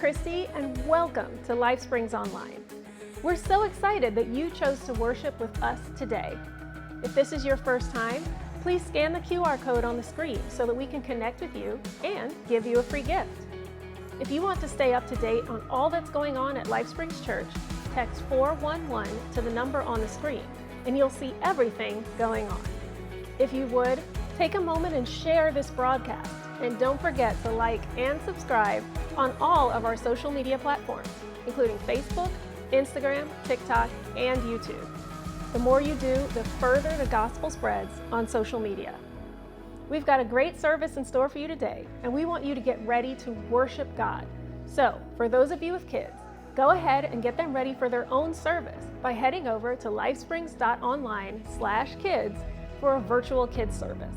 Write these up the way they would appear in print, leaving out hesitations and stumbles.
Christy, and welcome to Lifesprings.Online. We're so excited that you chose to worship with us today. If this is your first time, please scan the QR code on the screen so that we can connect with you and give you a free gift. If you want to stay up to date on all that's going on at Lifesprings Church, text 411 to the number on the screen, and you'll see everything going on. If you would, take a moment and share this broadcast, and don't forget to like and subscribe on all of our social media platforms, including Facebook, Instagram, TikTok, and YouTube. The more you do, the further the gospel spreads on social media. We've got a great service in store for you today, and we want you to get ready to worship God. So, for those of you with kids, go ahead and get them ready for their own service by heading over to Lifesprings.Online/kids for a virtual kids service.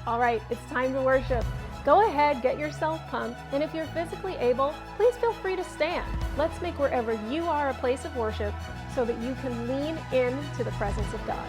All right, it's time to worship. Go ahead, get yourself pumped, and if you're physically able, please feel free to stand. Let's make wherever you are a place of worship so that you can lean into the presence of God.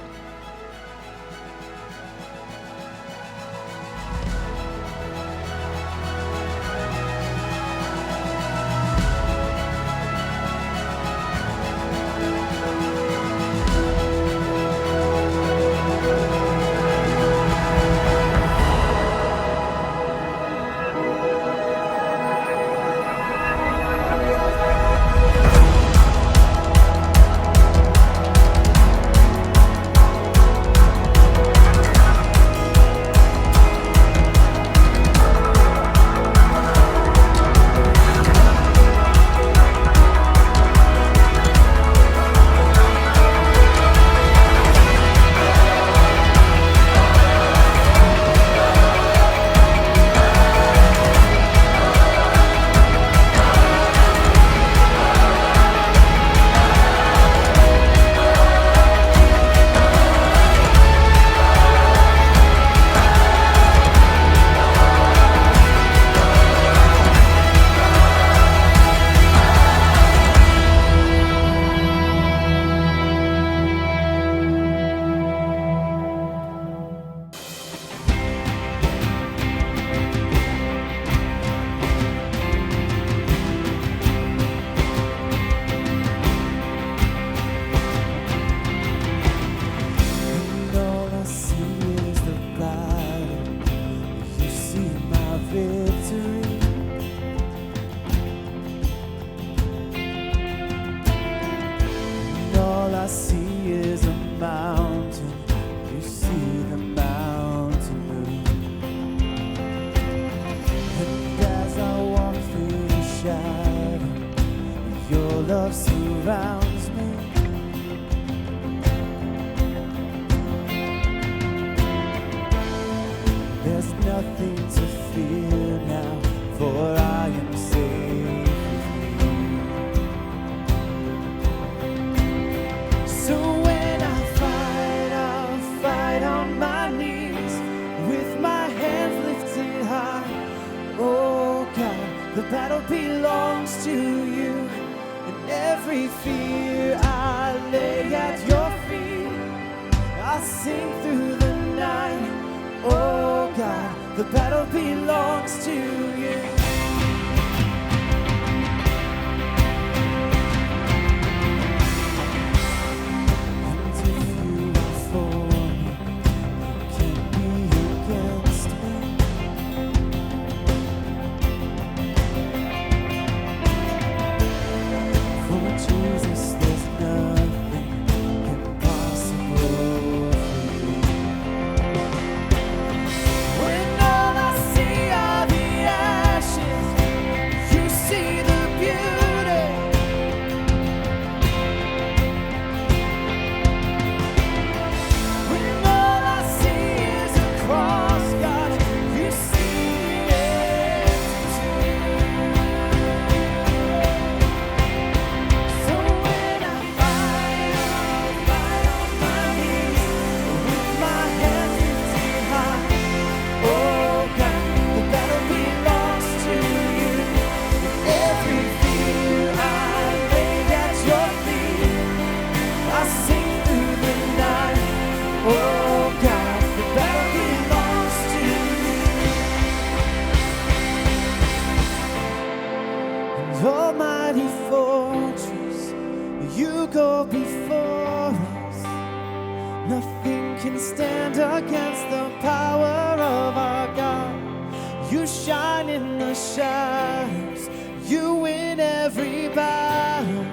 in the shadows. You win every battle.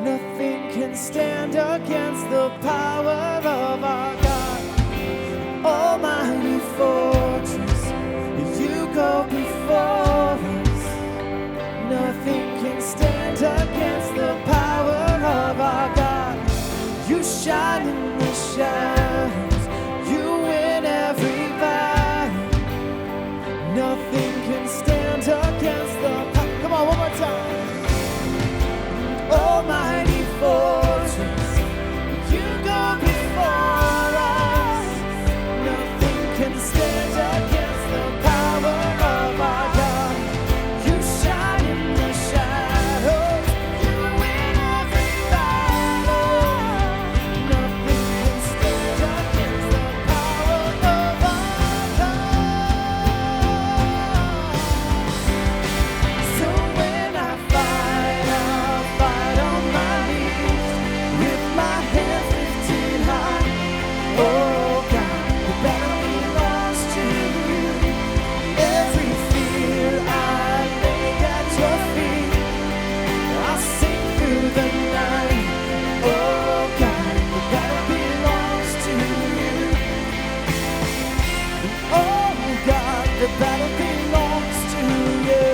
Nothing can stand against the power of our God. Almighty fortress, you go before us. Nothing can stand against the power of our God. You shine in the shadows. You win every battle. Nothing can stand against the power. Come on, one more time. Almighty fortress, you go before us. Nothing can stand against the power of our God. You shine in the shadows. You win every battle. Nothing can stand against the power of our God. So when I fight, I'll fight on my knees with my hands lifted high. Oh God, the battle belongs to you. Every fear I lay at your feet. I'll sing through the night. Oh God, the battle belongs to you. Oh God, the battle belongs to you.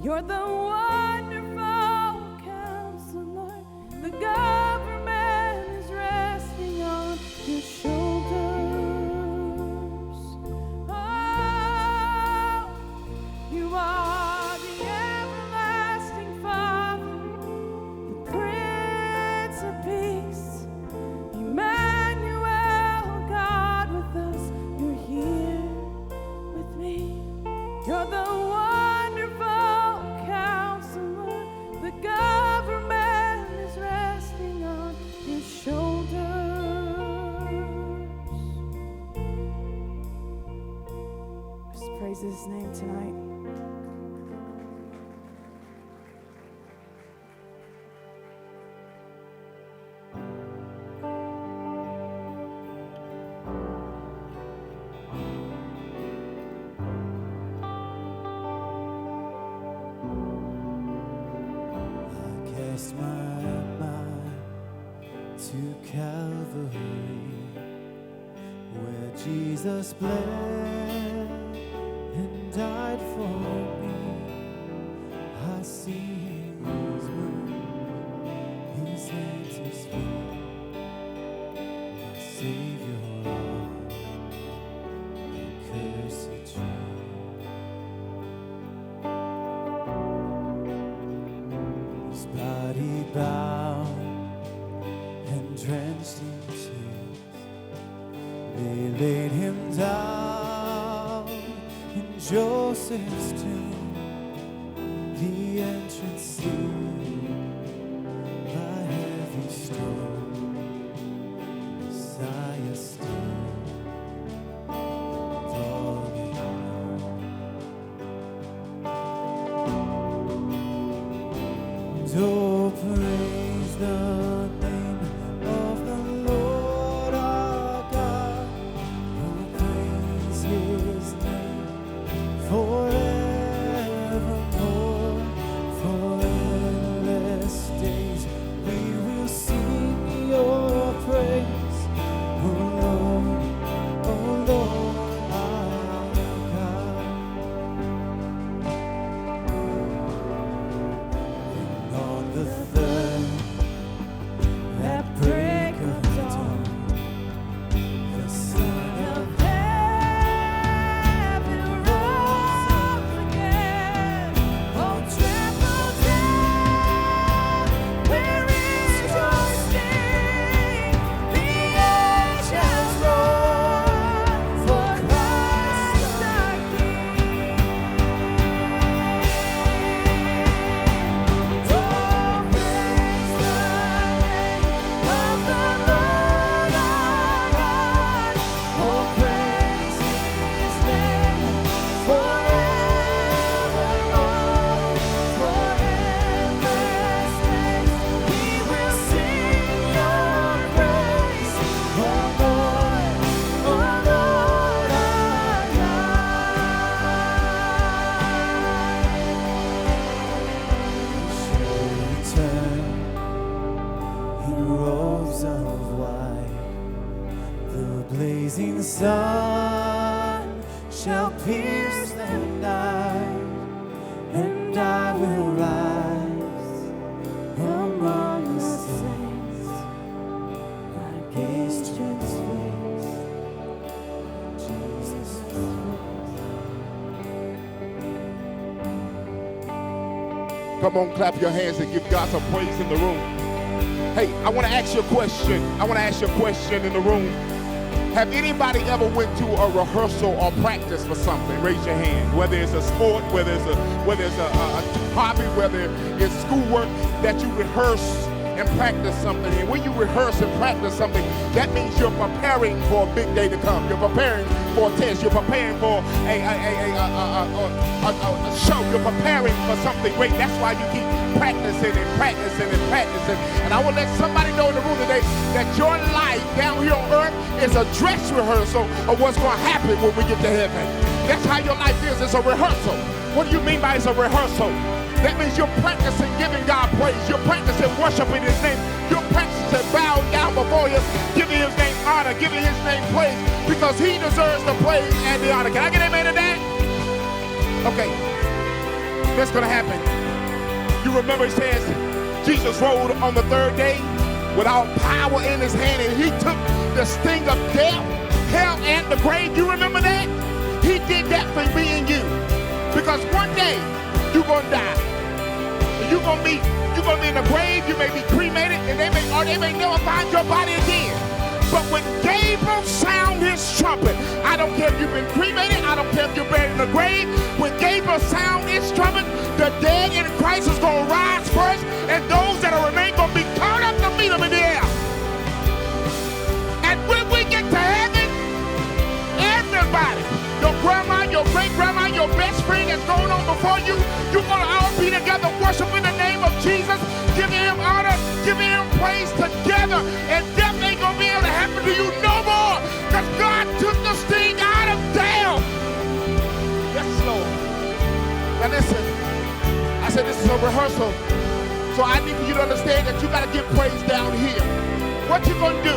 You're the wonderful Counselor. The government is resting on your shoulders. Oh, you are the everlasting Father, the Prince of Peace, Emmanuel, God with us. You're here with me. You're the wonderful Counselor. The government is resting on your shoulders. Just praise His name tonight. Cast my mind to Calvary, where Jesus bled and died for me. I see His wound, His hands, His feet, my Savior on the cursed tree. His body bound and drenched in tears, they laid Him down in Joseph's tomb, the entrance sealed by heavy stone. Messiah still, and all they know. Oh, praise the name of the Lord our God. Oh, praise His name forevermore. For endless days we will sing your praise. Oh Lord our God. On the third, at break of dawn, the Son of Heaven rose again. Oh, tremble down, where is your sting? The angels roar for Christ our King. Oh, praise the name of the Lord our God. Oh, praise His name forevermore. For endless days we will sing your praise. Oh Lord our God. Return in robes of white, the blazing sun shall pierce the night, and I will rise among the saints. My gaze transfixed, Jesus' Come on, clap your hands and give God some praise in the room. Hey, I want to ask you a question. In the room. Have anybody ever went to a rehearsal or practice for something? Raise your hand. Whether it's a sport, whether it's a hobby, whether it's schoolwork, that you rehearse and practice something. And when you rehearse and practice something, that means you're preparing for a big day to come. You're preparing for a test. You're preparing for a show. You're preparing for something great. That's why you keep practicing and practicing and practicing. And I will let somebody know in the room today that your life down here on earth is a dress rehearsal of what's going to happen when we get to heaven. That's how your life is. It's a rehearsal. What do you mean by it's a rehearsal? That means you're practicing giving God praise. You're practicing worshiping His name. You're practicing bowing down before Him, giving His name honor, giving His name praise, because He deserves the praise and the honor. Can I get amen to that? Okay. That's going to happen. You remember it says Jesus rode on the third day with all power in his hand, and he took the sting of death, hell, and the grave. You remember that? He did that for me and you. Because one day you're going to die. And you're going to be in the grave. You may be cremated, and they may never find your body again. But when Gabriel sound his trumpet, I don't care if you've been cremated, I don't care if you're buried in the grave. When Gabriel sound his trumpet, the dead in Christ is going to rise first, and those that are remain going to be caught up to meet him in the air. And when we get to heaven, everybody, your grandma, your great-grandma, your best friend that's going on before you, you're going to all be together worshiping the name of Jesus, giving him honor, giving him praise together, and death ain't going to be able to happen to you no more, because God took the sting out of death. Yes, Lord. Now listen, I said this is a rehearsal, so I need for you to understand that you got to give praise down here. What you going to do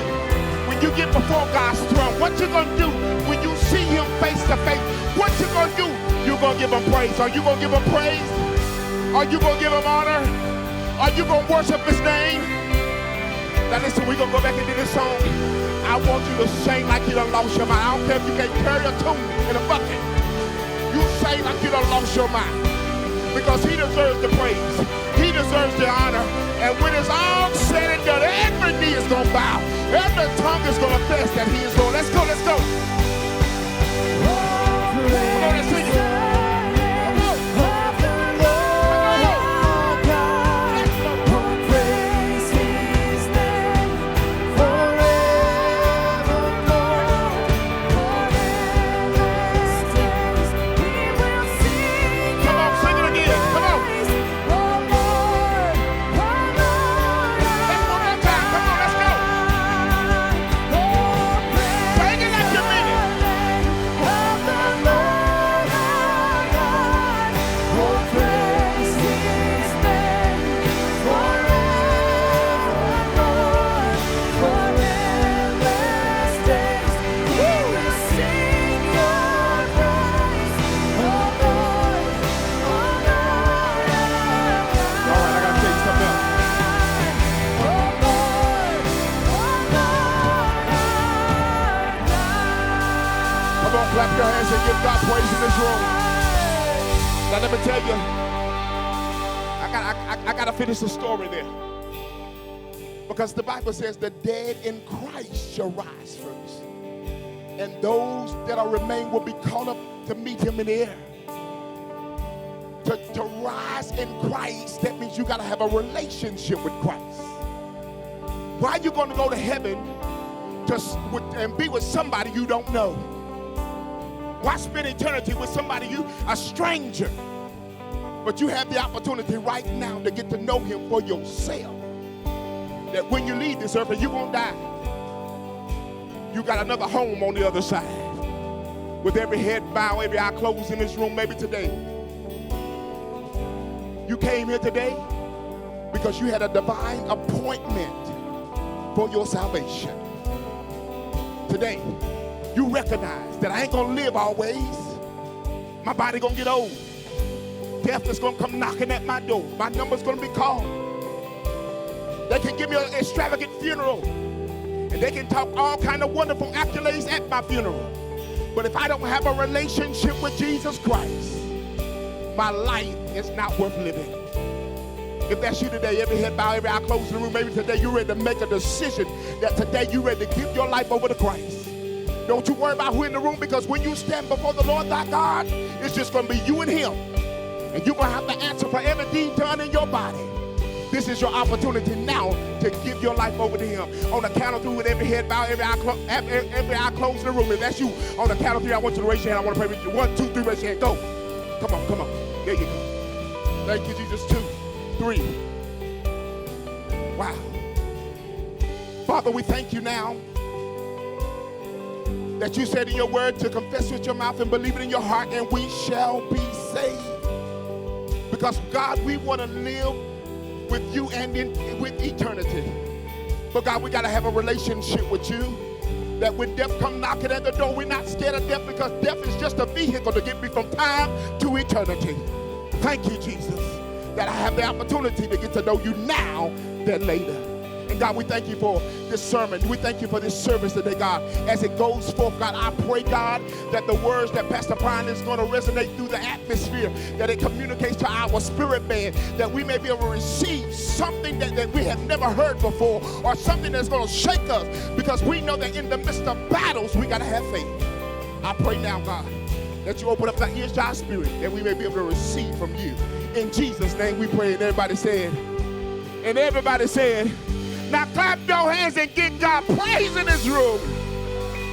when you get before God's throne? What you going to do when you see him face to face? What you going to do? You're going to give him praise. Are you going to give him praise? Are you going to give him honor? Are you going to worship his name? Now listen, we're going to go back into this song. I want you to sing like you done lost your mind. I don't care if you can't carry a tune in a bucket. You sing like you done lost your mind. Because he deserves the praise. He deserves the honor. And when it's all said and done, every knee is going to bow. Every tongue is going to confess that he is Lord. Let's go, let's go. Come on, let's sing it. Clap your hands and give God praise in this room. Now let me tell you, I gotta finish the story there. Because the Bible says the dead in Christ shall rise first. And those that are remain will be caught up to meet him in the air. To rise in Christ, that means you gotta have a relationship with Christ. Why are you gonna go to heaven and be with somebody you don't know? Why spend eternity with somebody a stranger? But you have the opportunity right now to get to know him for yourself. That when you leave this earth and you won't die, you got another home on the other side. With every head bowed, every eye closed in this room, maybe today. You came here today because you had a divine appointment for your salvation. Today, you recognize that I ain't gonna live always. My body gonna get old. Death is gonna come knocking at my door. My number's gonna be called. They can give me an extravagant funeral, and they can talk all kind of wonderful accolades at my funeral. But if I don't have a relationship with Jesus Christ, my life is not worth living. If that's you today, every head bowed, every eye closed in the room, maybe today you're ready to make a decision that today you're ready to give your life over to Christ. Don't you worry about who in the room, because when you stand before the Lord thy God, it's just going to be you and him. And you're going to have to answer for every deed done in your body. This is your opportunity now to give your life over to him. On the count of three, with every head bowed, every eye closed in the room. If that's you, on the count of three, I want you to raise your hand. I want to pray with you. 1, 2, 3, raise your hand. Go. Come on, come on. There you go. Thank you, Jesus. 2, 3. Wow. Father, we thank you now that you said in your word to confess with your mouth and believe it in your heart, and we shall be saved. Because God, we want to live with you and with eternity. But God, we got to have a relationship with you, that when death come knocking at the door, we're not scared of death, because death is just a vehicle to get me from time to eternity. Thank you, Jesus, that I have the opportunity to get to know you now than later. And God, we thank you for this sermon. We thank you for this service today, God. As it goes forth, God, I pray, God, that the words that Pastor Brian is going to resonate through the atmosphere, that it communicates to our spirit man, that we may be able to receive something that we have never heard before, or something that's going to shake us, because we know that in the midst of battles, we got to have faith. I pray now, God, that you open up the ears to our spirit, that we may be able to receive from you. In Jesus' name we pray, and everybody said, now clap your hands and give God praise in this room.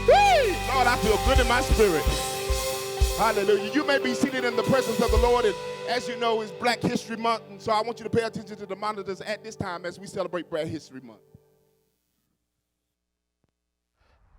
Whee! Lord, I feel good in my spirit. Hallelujah. You may be seated in the presence of the Lord, and as you know, it's Black History Month, and so I want you to pay attention to the monitors at this time as we celebrate Black History Month.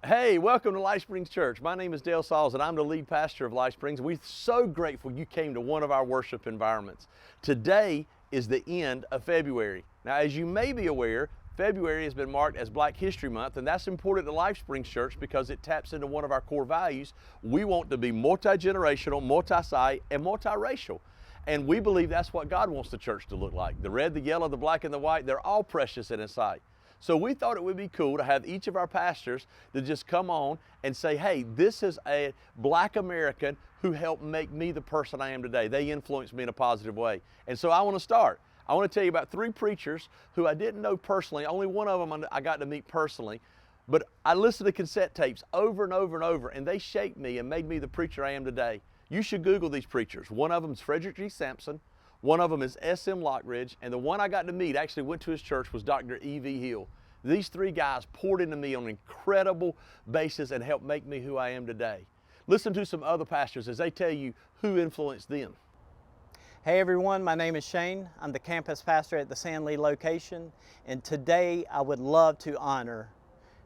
Hey, welcome to Life Springs Church. My name is Dale Sauls, and I'm the lead pastor of Life Springs. We're so grateful you came to one of our worship environments. Today is the end of February. Now, as you may be aware, February has been marked as Black History Month, and that's important to Life Springs Church because it taps into one of our core values. We want to be multi-generational, multi-site, and multiracial. And we believe that's what God wants the church to look like. The red, the yellow, the black, and the white, they're all precious in His sight. So we thought it would be cool to have each of our pastors to just come on and say, hey, this is a Black American who helped make me the person I am today. They influenced me in a positive way. And so I want to start. I want to tell you about 3 preachers who I didn't know personally. Only one of them I got to meet personally. But I listened to cassette tapes over and over and over, and they shaped me and made me the preacher I am today. You should Google these preachers. One of them is Frederick G. Sampson. One of them is S.M. Lockridge. And the one I got to meet, actually went to his church, was Dr. E.V. Hill. These 3 guys poured into me on an incredible basis and helped make me who I am today. Listen to some other pastors as they tell you who influenced them. Hey everyone, my name is Shane. I'm the campus pastor at the San Lee location, and today I would love to honor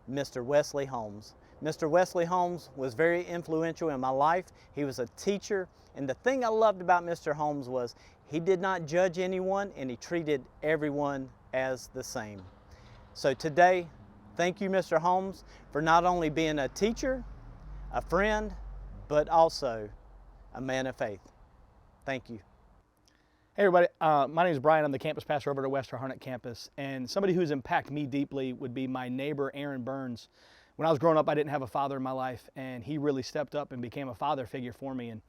Mr. Wesley Holmes. Mr. Wesley Holmes was very influential in my life. He was a teacher, and the thing I loved about Mr. Holmes was he did not judge anyone, and he treated everyone as the same. So today, thank you, Mr. Holmes, for not only being a teacher, a friend, but also a man of faith. Thank you. Hey everybody, my name is Brian. I'm the campus pastor over at Western Harnett campus, and somebody who's impacted me deeply would be my neighbor, Aaron Burns. When I was growing up, I didn't have a father in my life, and he really stepped up and became a father figure for me, and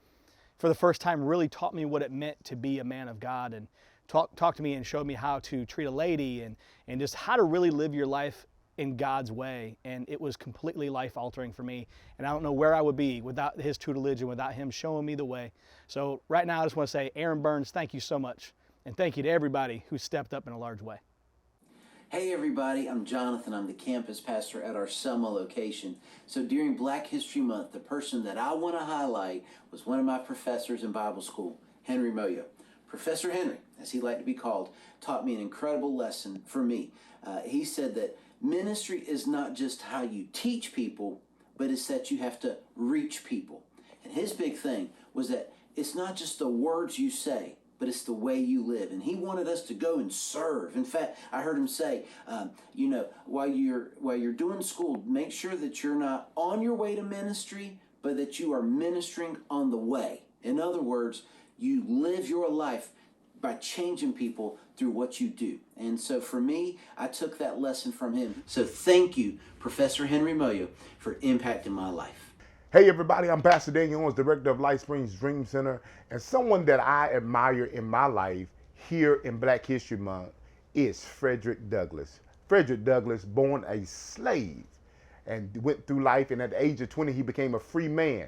for the first time really taught me what it meant to be a man of God, and talked to me and showed me how to treat a lady and just how to really live your life in God's way. And it was completely life-altering for me, and I don't know where I would be without his tutelage and without him showing me the way. So right now I just want to say, Aaron Burns, thank you so much, and thank you to everybody who stepped up in a large way. Hey everybody, I'm Jonathan. I'm the campus pastor at our Selma location. So during Black History Month, the person that I want to highlight was one of my professors in Bible school, Henry Moyo. Professor Henry, as he liked to be called, taught me an incredible lesson for me. He said that ministry is not just how you teach people, but it's that you have to reach people. And his big thing was that it's not just the words you say, but it's the way you live. And he wanted us to go and serve. In fact, I heard him say, while you're doing school, make sure that you're not on your way to ministry, but that you are ministering on the way. In other words, you live your life by changing people through what you do. And so for me, I took that lesson from him. So thank you, Professor Henry Moyo, for impacting my life. Hey everybody, I'm Pastor Daniel Owens, Director of Life Springs Dream Center, and someone that I admire in my life here in Black History Month is Frederick Douglass. Frederick Douglass, born a slave and went through life, and at the age of 20 he became a free man.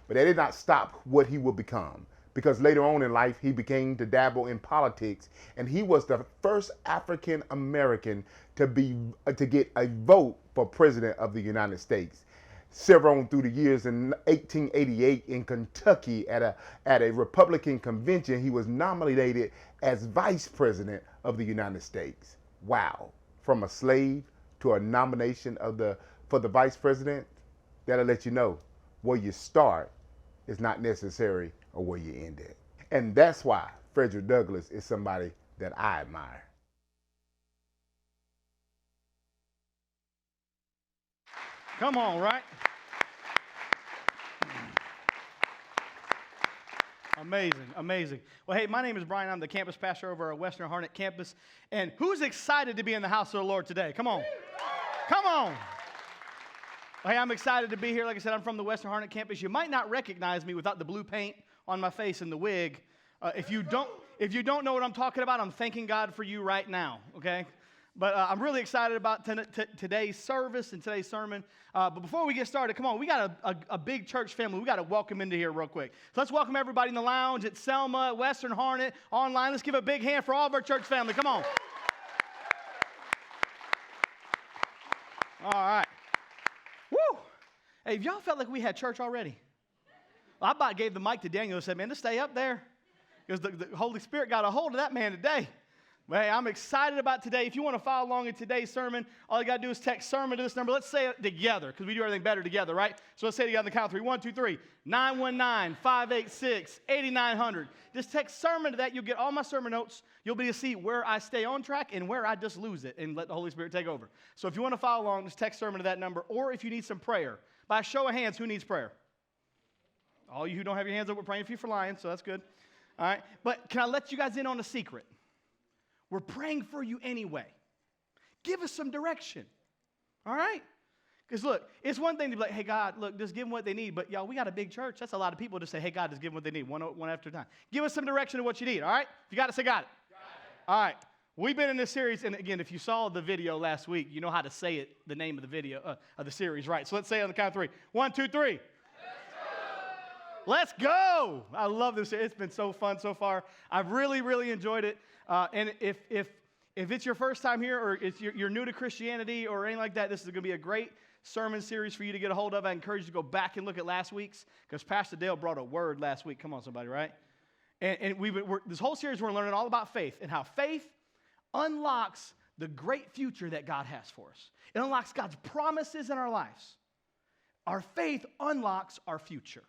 But that did not stop what he would become, because later on in life he began to dabble in politics, and he was the first African American to get a vote for President of the United States. Several through the years, in 1888 in Kentucky at a Republican convention, he was nominated as Vice President of the United States. Wow, from a slave to a nomination for the Vice President, that'll let you know where you start is not necessary or where you end at. And that's why Frederick Douglass is somebody that I admire. Come on, right? Amazing, amazing. Well, hey, my name is Brian. I'm the campus pastor over at Western Harnett campus. And who's excited to be in the house of the Lord today? Come on. Come on. Well, hey, I'm excited to be here. Like I said, I'm from the Western Harnett campus. You might not recognize me without the blue paint on my face and the wig. If you don't know what I'm talking about, I'm thanking God for you right now, okay? But I'm really excited about today's service and today's sermon. But before we get started, come on, we got a big church family. We got to welcome into here real quick. So let's welcome everybody in the lounge at Selma, at Western Harnett, online. Let's give a big hand for all of our church family. Come on. All right. Woo! Hey, have y'all felt like we had church already? Well, I about gave the mic to Daniel and said, man, just stay up there. Because the Holy Spirit got a hold of that man today. Well, hey, I'm excited about today. If you want to follow along in today's sermon, all you got to do is text sermon to this number. Let's say it together because we do everything better together, right? So let's say it together on the count of three. 1, 2, 3. 919-586-8900. Just text sermon to that. You'll get all my sermon notes. You'll be able to see where I stay on track and where I just lose it and let the Holy Spirit take over. So if you want to follow along, just text sermon to that number. Or if you need some prayer, by a show of hands, who needs prayer? All you who don't have your hands up, we're praying for you for lying, so that's good. All right. But can I let you guys in on a secret? We're praying for you anyway. Give us some direction. All right? Because look, it's one thing to be like, hey, God, look, just give them what they need. But, y'all, we got a big church. That's a lot of people to say, hey, God, just give them what they need, one after a time. Give us some direction of what you need, all right? If you got it, say got it. Got it. All right. We've been in this series, and again, if you saw the video last week, you know how to say it, the name of the video, of the series, right? So let's say it on the count of three. 1, 2, 3. Let's go. I love this. It's been so fun so far. I've really, really enjoyed it. And if it's your first time here or you're new to Christianity or anything like that, this is going to be a great sermon series for you to get a hold of. I encourage you to go back and look at last week's because Pastor Dale brought a word last week. Come on, somebody, right? And this whole series, we're learning all about faith and how faith unlocks the great future that God has for us. It unlocks God's promises in our lives. Our faith unlocks our future.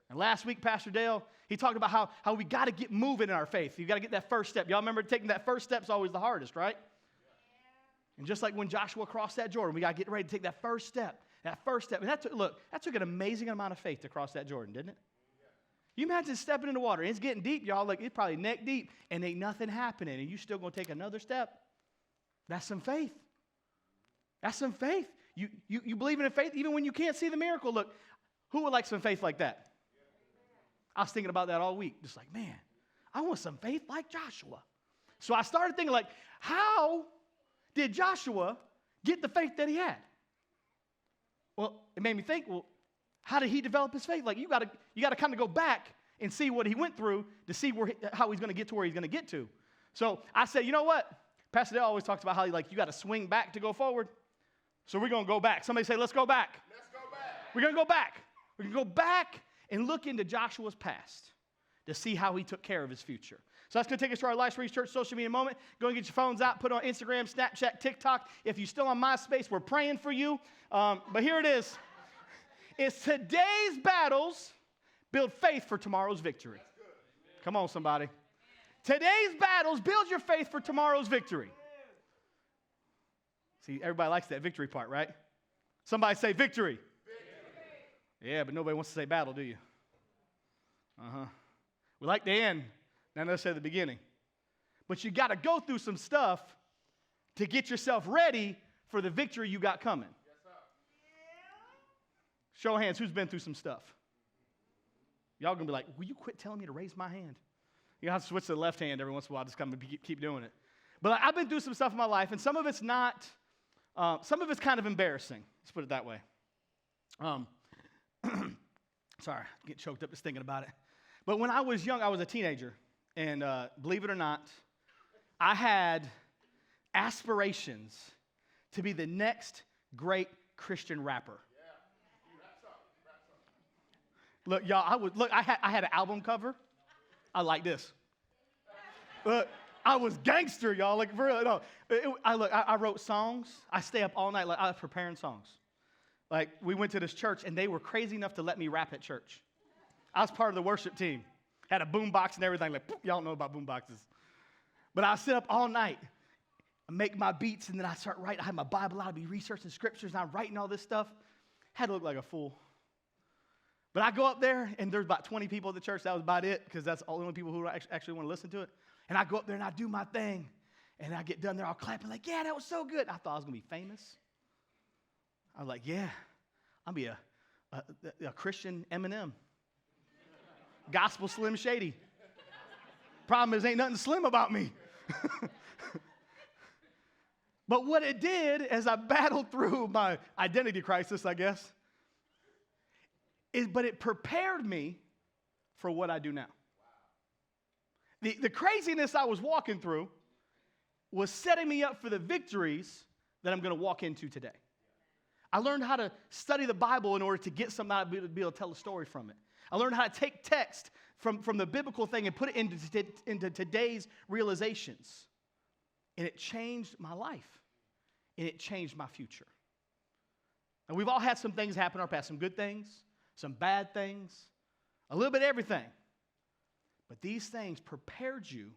And last week, Pastor Dale, he talked about how we got to get moving in our faith. You got to get that first step. Y'all remember taking that first step is always the hardest, right? Yeah. And just like when Joshua crossed that Jordan, we got to get ready to take that first step. That first step. And that took an amazing amount of faith to cross that Jordan, didn't it? Yeah. You imagine stepping in the water. And it's getting deep, y'all. Like it's probably neck deep, and ain't nothing happening, and you still going to take another step. That's some faith. That's some faith. You believe in faith even when you can't see the miracle. Look, who would like some faith like that? I was thinking about that all week. Just like, man, I want some faith like Joshua. So I started thinking like, how did Joshua get the faith that he had? Well, it made me think, well, how did he develop his faith? Like you got to kind of go back and see what he went through to see how he's going to get to where he's going to get to. So I said, you know what? Pastor Dale always talks about how you got to swing back to go forward. So we're going to go back. Somebody say, let's go back. Let's go back. We're going to go back. We're going to go back and look into Joshua's past to see how he took care of his future. So that's going to take us to our Lifesprings Church social media moment. Go and get your phones out, put it on Instagram, Snapchat, TikTok. If you're still on MySpace, we're praying for you. But here it is. It's today's battles build faith for tomorrow's victory. Come on, somebody. Today's battles build your faith for tomorrow's victory. See, everybody likes that victory part, right? Somebody say victory. Yeah, but nobody wants to say battle, do you? We like the end, not necessarily the beginning. But you got to go through some stuff to get yourself ready for the victory you got coming. Yes, sir. Show of hands, who's been through some stuff? Y'all going to be like, will you quit telling me to raise my hand? You have to switch to the left hand every once in a while, just kind of keep doing it. But I've been through some stuff in my life, and some of it's not, some of it's kind of embarrassing. Let's put it that way. Sorry, I get choked up just thinking about it. But when I was young, I was a teenager. And believe it or not, I had aspirations to be the next great Christian rapper. Look, y'all, I had an album cover. I like this. Look, I was gangster, y'all. Like, for real, no. I wrote songs. I stay up all night. Like, I was preparing songs. Like, we went to this church, and they were crazy enough to let me rap at church. I was part of the worship team. Had a boom box and everything. Like, y'all don't know about boom boxes. But I sit up all night, I make my beats, and then I start writing. I have my Bible out. I'd be researching scriptures, and I'm writing all this stuff. Had to look like a fool. But I go up there, and there's about 20 people at the church. That was about it, because that's all the only people who actually want to listen to it. And I go up there, and I do my thing. And I get done there, I'll clap, and like, yeah, that was so good. I thought I was going to be famous. I was like, yeah, I'll be a Christian Eminem. Gospel Slim Shady. Problem is, ain't nothing slim about me. But what it did, as I battled through my identity crisis, I guess, but it prepared me for what I do now. The craziness I was walking through was setting me up for the victories that I'm going to walk into today. I learned how to study the Bible in order to get something out of it, to be able to tell a story from it. I learned how to take text from the biblical thing and put it into today's realizations. And it changed my life. And it changed my future. And we've all had some things happen in our past, some good things, some bad things, a little bit of everything. But these things prepared you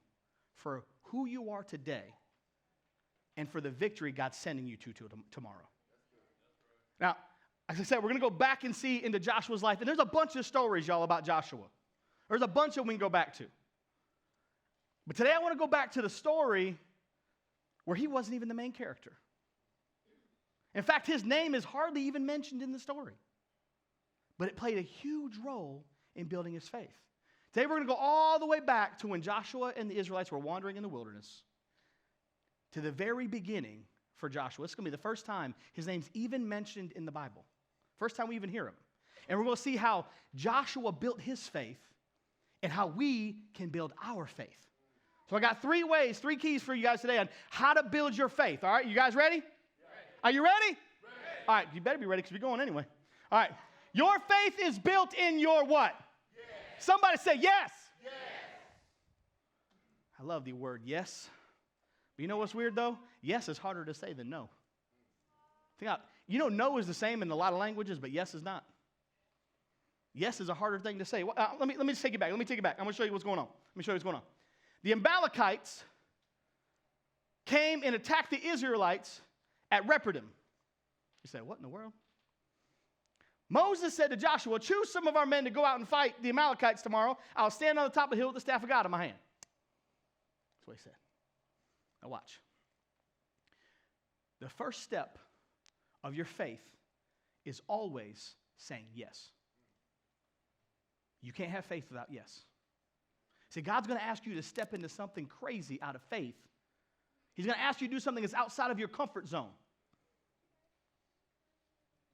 for who you are today and for the victory God's sending you to tomorrow. Now, as I said, we're going to go back and see into Joshua's life. And there's a bunch of stories, y'all, about Joshua. There's a bunch of them we can go back to. But today I want to go back to the story where he wasn't even the main character. In fact, his name is hardly even mentioned in the story. But it played a huge role in building his faith. Today we're going to go all the way back to when Joshua and the Israelites were wandering in the wilderness, to the very beginning for Joshua. This is going to be the first time his name's even mentioned in the Bible. First time we even hear him. And we're going to see how Joshua built his faith and how we can build our faith. So I got 3 keys for you guys today on how to build your faith. All right, you guys ready? Are you ready? All right, you better be ready because we're going anyway. All right, your faith is built in your what? Yes. Somebody say yes. Yes. I love the word yes. But you know what's weird though? Yes is harder to say than no. Think out. You know, no is the same in a lot of languages, but yes is not. Yes is a harder thing to say. Let me just take it back. I'm going to show you what's going on. The Amalekites came and attacked the Israelites at Rephidim. You say, what in the world? Moses said to Joshua, choose some of our men to go out and fight the Amalekites tomorrow. I'll stand on the top of the hill with the staff of God in my hand. That's what he said. Now watch. The first step of your faith is always saying yes. You can't have faith without yes. See, God's going to ask you to step into something crazy out of faith. He's going to ask you to do something that's outside of your comfort zone.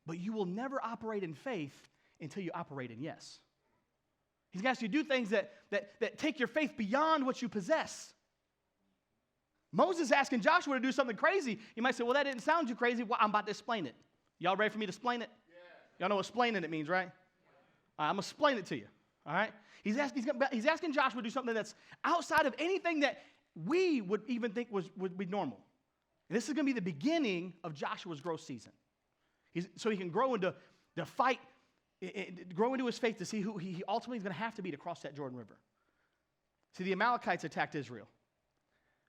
But you will never operate in faith until you operate in yes. He's going to ask you to do things that take your faith beyond what you possess. Moses is asking Joshua to do something crazy. You might say, well, that didn't sound too crazy. Well, I'm about to explain it. Y'all ready for me to explain it? Yeah. Y'all know what explaining it means, right? All right, I'm going to explain it to you. All right? He's asking Joshua to do something that's outside of anything that we would even think would be normal. And this is going to be the beginning of Joshua's growth season. So he can grow into the fight, grow into his faith to see who he ultimately is going to have to be to cross that Jordan River. See, the Amalekites attacked Israel.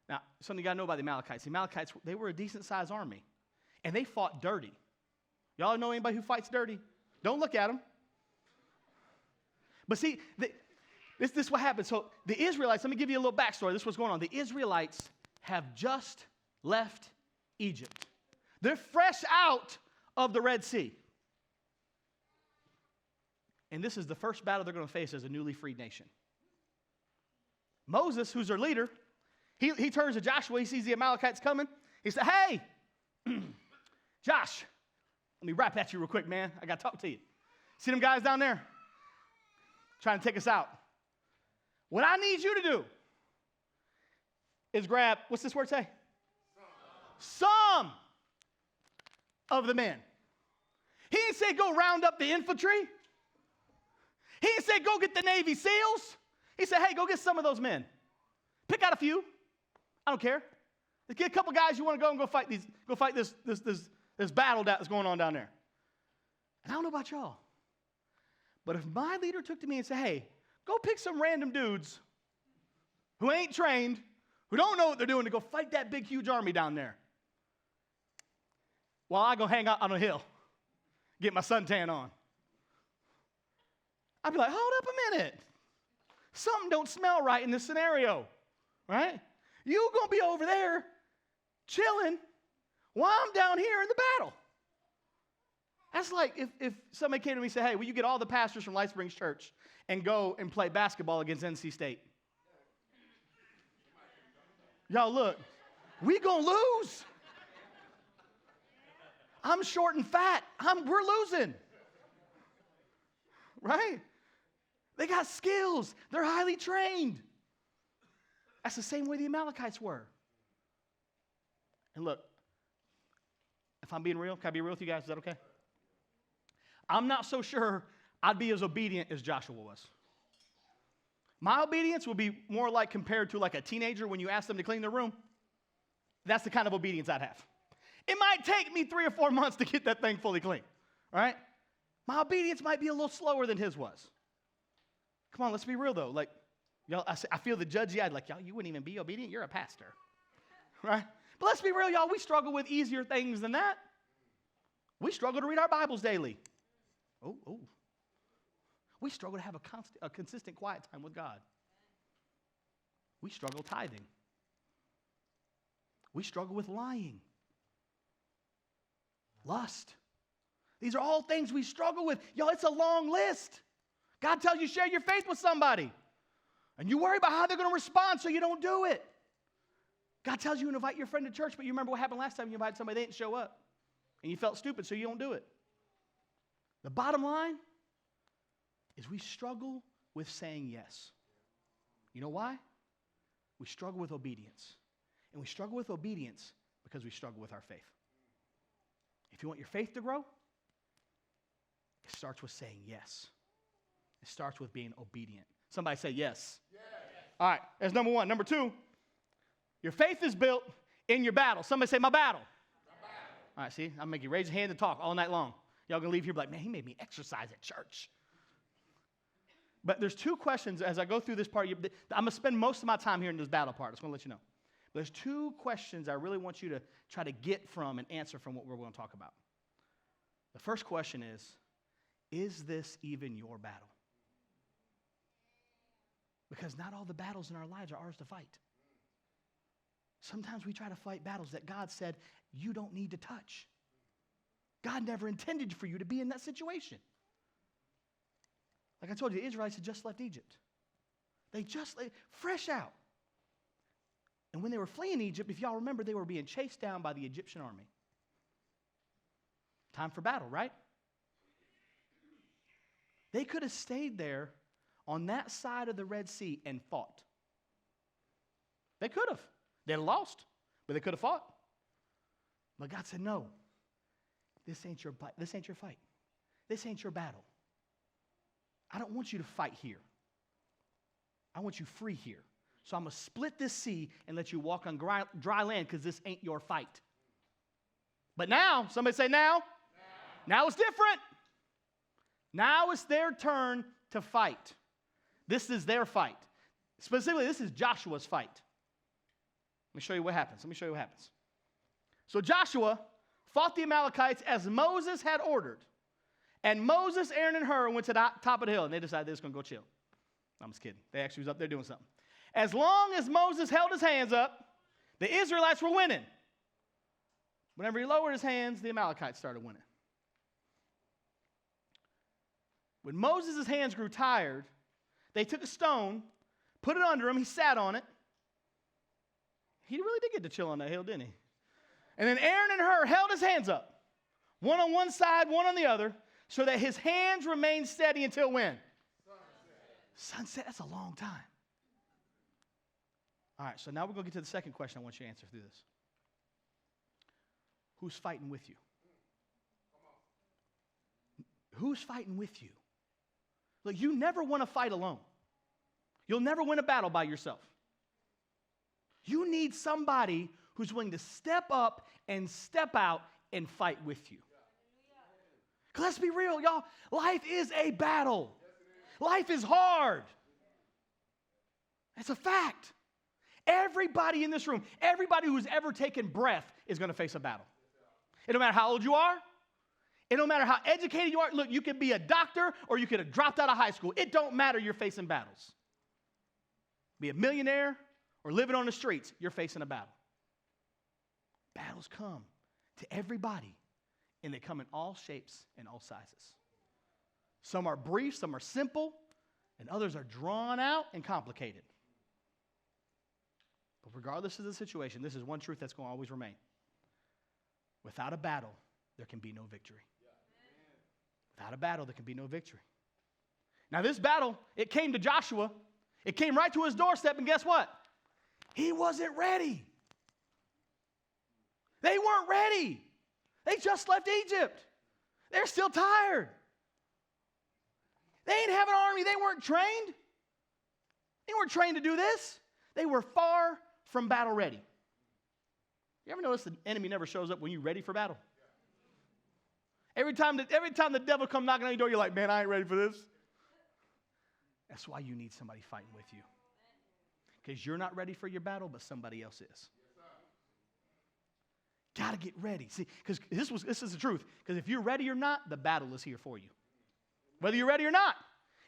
Now, something you got to know about the Amalekites. The Amalekites, they were a decent-sized army, and they fought dirty. Y'all know anybody who fights dirty? Don't look at them. But see, this is what happened. So the Israelites, let me give you a little backstory. This is what's going on. The Israelites have just left Egypt. They're fresh out of the Red Sea. And this is the first battle they're going to face as a newly freed nation. Moses, who's their leader, he turns to Joshua. He sees the Amalekites coming. He said, hey, Josh, let me rap at you real quick, man. I got to talk to you. See them guys down there trying to take us out? What I need you to do is grab, what's this word say? Some of the men. He didn't say go round up the infantry. He didn't say go get the Navy SEALs. He said, hey, go get some of those men. Pick out a few. I don't care. Let's get a couple guys you want to go and go fight this battle that's going on down there. And I don't know about y'all, but if my leader took to me and said, hey, go pick some random dudes who ain't trained, who don't know what they're doing to go fight that big, huge army down there, while I go hang out on a hill, get my suntan on. I'd be like, hold up a minute. Something don't smell right in this scenario, right? You going to be over there chilling while I'm down here in the battle. That's like if somebody came to me and said, hey, will you get all the pastors from Life Springs Church and go and play basketball against NC State? Y'all, look, we going to lose. I'm short and fat. We're losing. Right? They got skills. They're highly trained. That's the same way the Amalekites were. And look, if I'm being real, can I be real with you guys? Is that okay? I'm not so sure I'd be as obedient as Joshua was. My obedience would be more like compared to like a teenager when you ask them to clean their room. That's the kind of obedience I'd have. It might take me 3 or 4 months to get that thing fully clean, right? My obedience might be a little slower than his was. Come on, let's be real though. Like, y'all, I feel the judgy eyed, like, y'all, you wouldn't even be obedient. You're a pastor, right? But let's be real, y'all. We struggle with easier things than that. We struggle to read our Bibles daily. Oh. We struggle to have a consistent quiet time with God. We struggle tithing. We struggle with lying. Lust. These are all things we struggle with. Y'all, it's a long list. God tells you share your faith with somebody. And you worry about how they're going to respond so you don't do it. God tells you to invite your friend to church, but you remember what happened last time you invited somebody, they didn't show up. And you felt stupid, so you don't do it. The bottom line is we struggle with saying yes. You know why? We struggle with obedience. And we struggle with obedience because we struggle with our faith. If you want your faith to grow, it starts with saying yes. It starts with being obedient. Somebody say yes. Yes. All right, that's number one. Number two, your faith is built in your battle. Somebody say, my battle. My battle. All right, see, I'll make you raise your hand and talk all night long. Y'all gonna leave here like, man, he made me exercise at church. But there's 2 questions as I go through this part. I'm gonna spend most of my time here in this battle part. I just wanna let you know. There's 2 questions I really want you to try to get from and answer from what we're gonna talk about. The first question is this even your battle? Because not all the battles in our lives are ours to fight. Sometimes we try to fight battles that God said you don't need to touch. God never intended for you to be in that situation. Like I told you, the Israelites had just left Egypt. They just fresh out. And when they were fleeing Egypt, if y'all remember, they were being chased down by the Egyptian army. Time for battle, right? They could have stayed there on that side of the Red Sea and fought. They could have. They'd have lost, but they could have fought. But God said, no, this ain't your fight. This ain't your battle. I don't want you to fight here. I want you free here. So I'm going to split this sea and let you walk on dry land because this ain't your fight. But now, somebody say now. Now it's different. Now it's their turn to fight. This is their fight. Specifically, this is Joshua's fight. Let me show you what happens. So Joshua fought the Amalekites as Moses had ordered. And Moses, Aaron, and Hur went to the top of the hill, and they decided they were just going to go chill. I'm just kidding. They actually was up there doing something. As long as Moses held his hands up, the Israelites were winning. Whenever he lowered his hands, the Amalekites started winning. When Moses' hands grew tired, they took a stone, put it under him, he sat on it. He really did get to chill on that hill, didn't he? And then Aaron and Hur held his hands up, one on one side, one on the other, so that his hands remained steady until when? Sunset, that's a long time. All right, so now we're going to get to the second question I want you to answer through this. Who's fighting with you? Who's fighting with you? Look, you never want to fight alone. You'll never win a battle by yourself. You need somebody who's willing to step up and step out and fight with you. Because let's be real, y'all. Life is a battle. Life is hard. It's a fact. Everybody in this room, everybody who's ever taken breath is going to face a battle. It don't matter how old you are. It don't matter how educated you are. Look, you could be a doctor or you could have dropped out of high school. It don't matter, you're facing battles. Be a millionaire or living on the streets, you're facing a battle. Battles come to everybody, and they come in all shapes and all sizes. Some are brief, some are simple, and others are drawn out and complicated. But regardless of the situation, this is one truth that's going to always remain. Without a battle, there can be no victory. Without a battle, there can be no victory. Now, this battle, it came to Joshua. It came right to his doorstep, and guess what? He wasn't ready. They weren't ready. They just left Egypt. They're still tired. They didn't have an army. They weren't trained. They weren't trained to do this. They were far from battle ready. You ever notice the enemy never shows up when you're ready for battle? Every time the devil comes knocking on your door, you're like, man, I ain't ready for this. That's why you need somebody fighting with you. Because you're not ready for your battle, but somebody else is. Got to get ready. See, because this is the truth. Because if you're ready or not, the battle is here for you. Whether you're ready or not.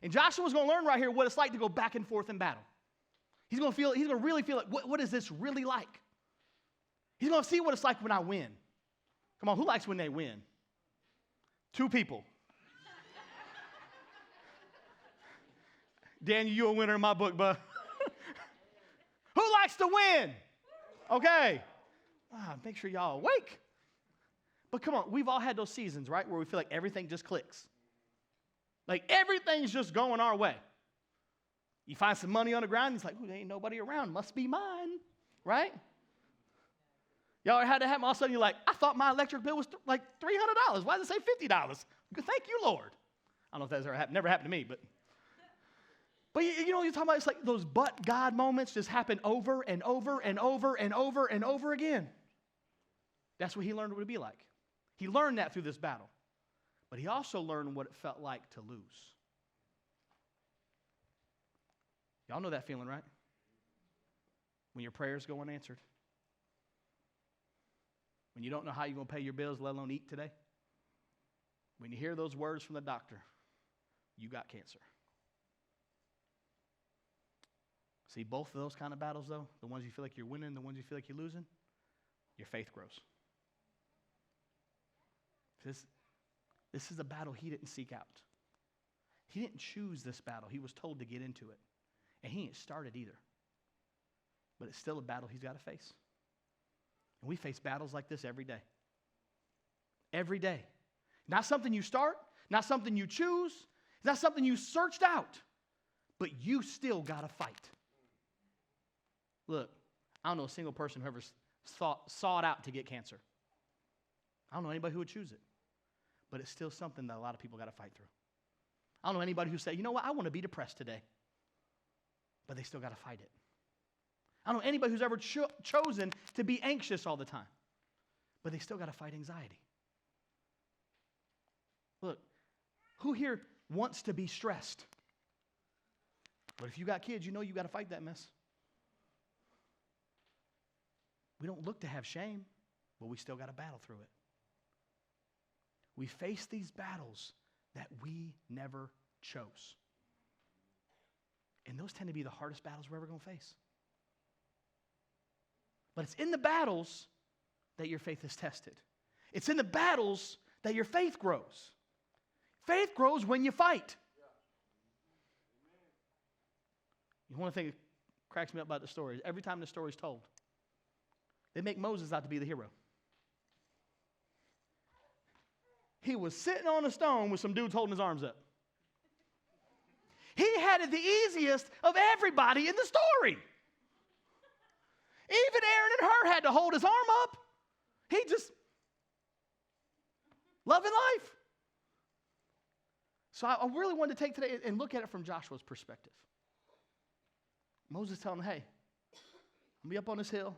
And Joshua's going to learn right here what it's like to go back and forth in battle. He's going to really feel like, what is this really like? He's going to see what it's like when I win. Come on, who likes when they win? 2 people. Daniel, you a winner in my book, bud. Who likes to win? Okay. Make sure y'all awake. But come on, we've all had those seasons, right, where we feel like everything just clicks. Like everything's just going our way. You find some money on the ground, and it's like, there ain't nobody around. Must be mine, right? Y'all ever had that happen? All of a sudden, you're like, I thought my electric bill was like $300. Why does it say $50? Thank you, Lord. I don't know if that's ever happened. Never happened to me, but you know what you're talking about? It's like those but God moments just happen over and over and over and over and over again. That's what he learned what it would be like. He learned that through this battle. But he also learned what it felt like to lose. Y'all know that feeling, right? When your prayers go unanswered. When you don't know how you're going to pay your bills, let alone eat today. When you hear those words from the doctor, you got cancer. See, both of those kind of battles, though, the ones you feel like you're winning, the ones you feel like you're losing, your faith grows. This is a battle he didn't seek out. He didn't choose this battle. He was told to get into it. And he didn't start it either. But it's still a battle he's got to face. And we face battles like this every day. Every day. Not something you start, not something you choose, not something you searched out, but you still got to fight. Look, I don't know a single person who ever sought out to get cancer. I don't know anybody who would choose it. But it's still something that a lot of people got to fight through. I don't know anybody who say, you know what, I want to be depressed today. But they still got to fight it. I don't know anybody who's ever chosen to be anxious all the time. But they still got to fight anxiety. Look, who here wants to be stressed? But if you got kids, you know you got to fight that mess. We don't look to have shame, but we still got to battle through it. We face these battles that we never chose. And those tend to be the hardest battles we're ever going to face. But it's in the battles that your faith is tested. It's in the battles that your faith grows. Faith grows when you fight. You want to think that cracks me up about the story? Every time the story is told, they make Moses out to be the hero. He was sitting on a stone with some dudes holding his arms up. He had it the easiest of everybody in the story. Even Aaron and Hur had to hold his arm up. He just loving life. So I really wanted to take today and look at it from Joshua's perspective. Moses telling him, hey, I'm going to be up on this hill.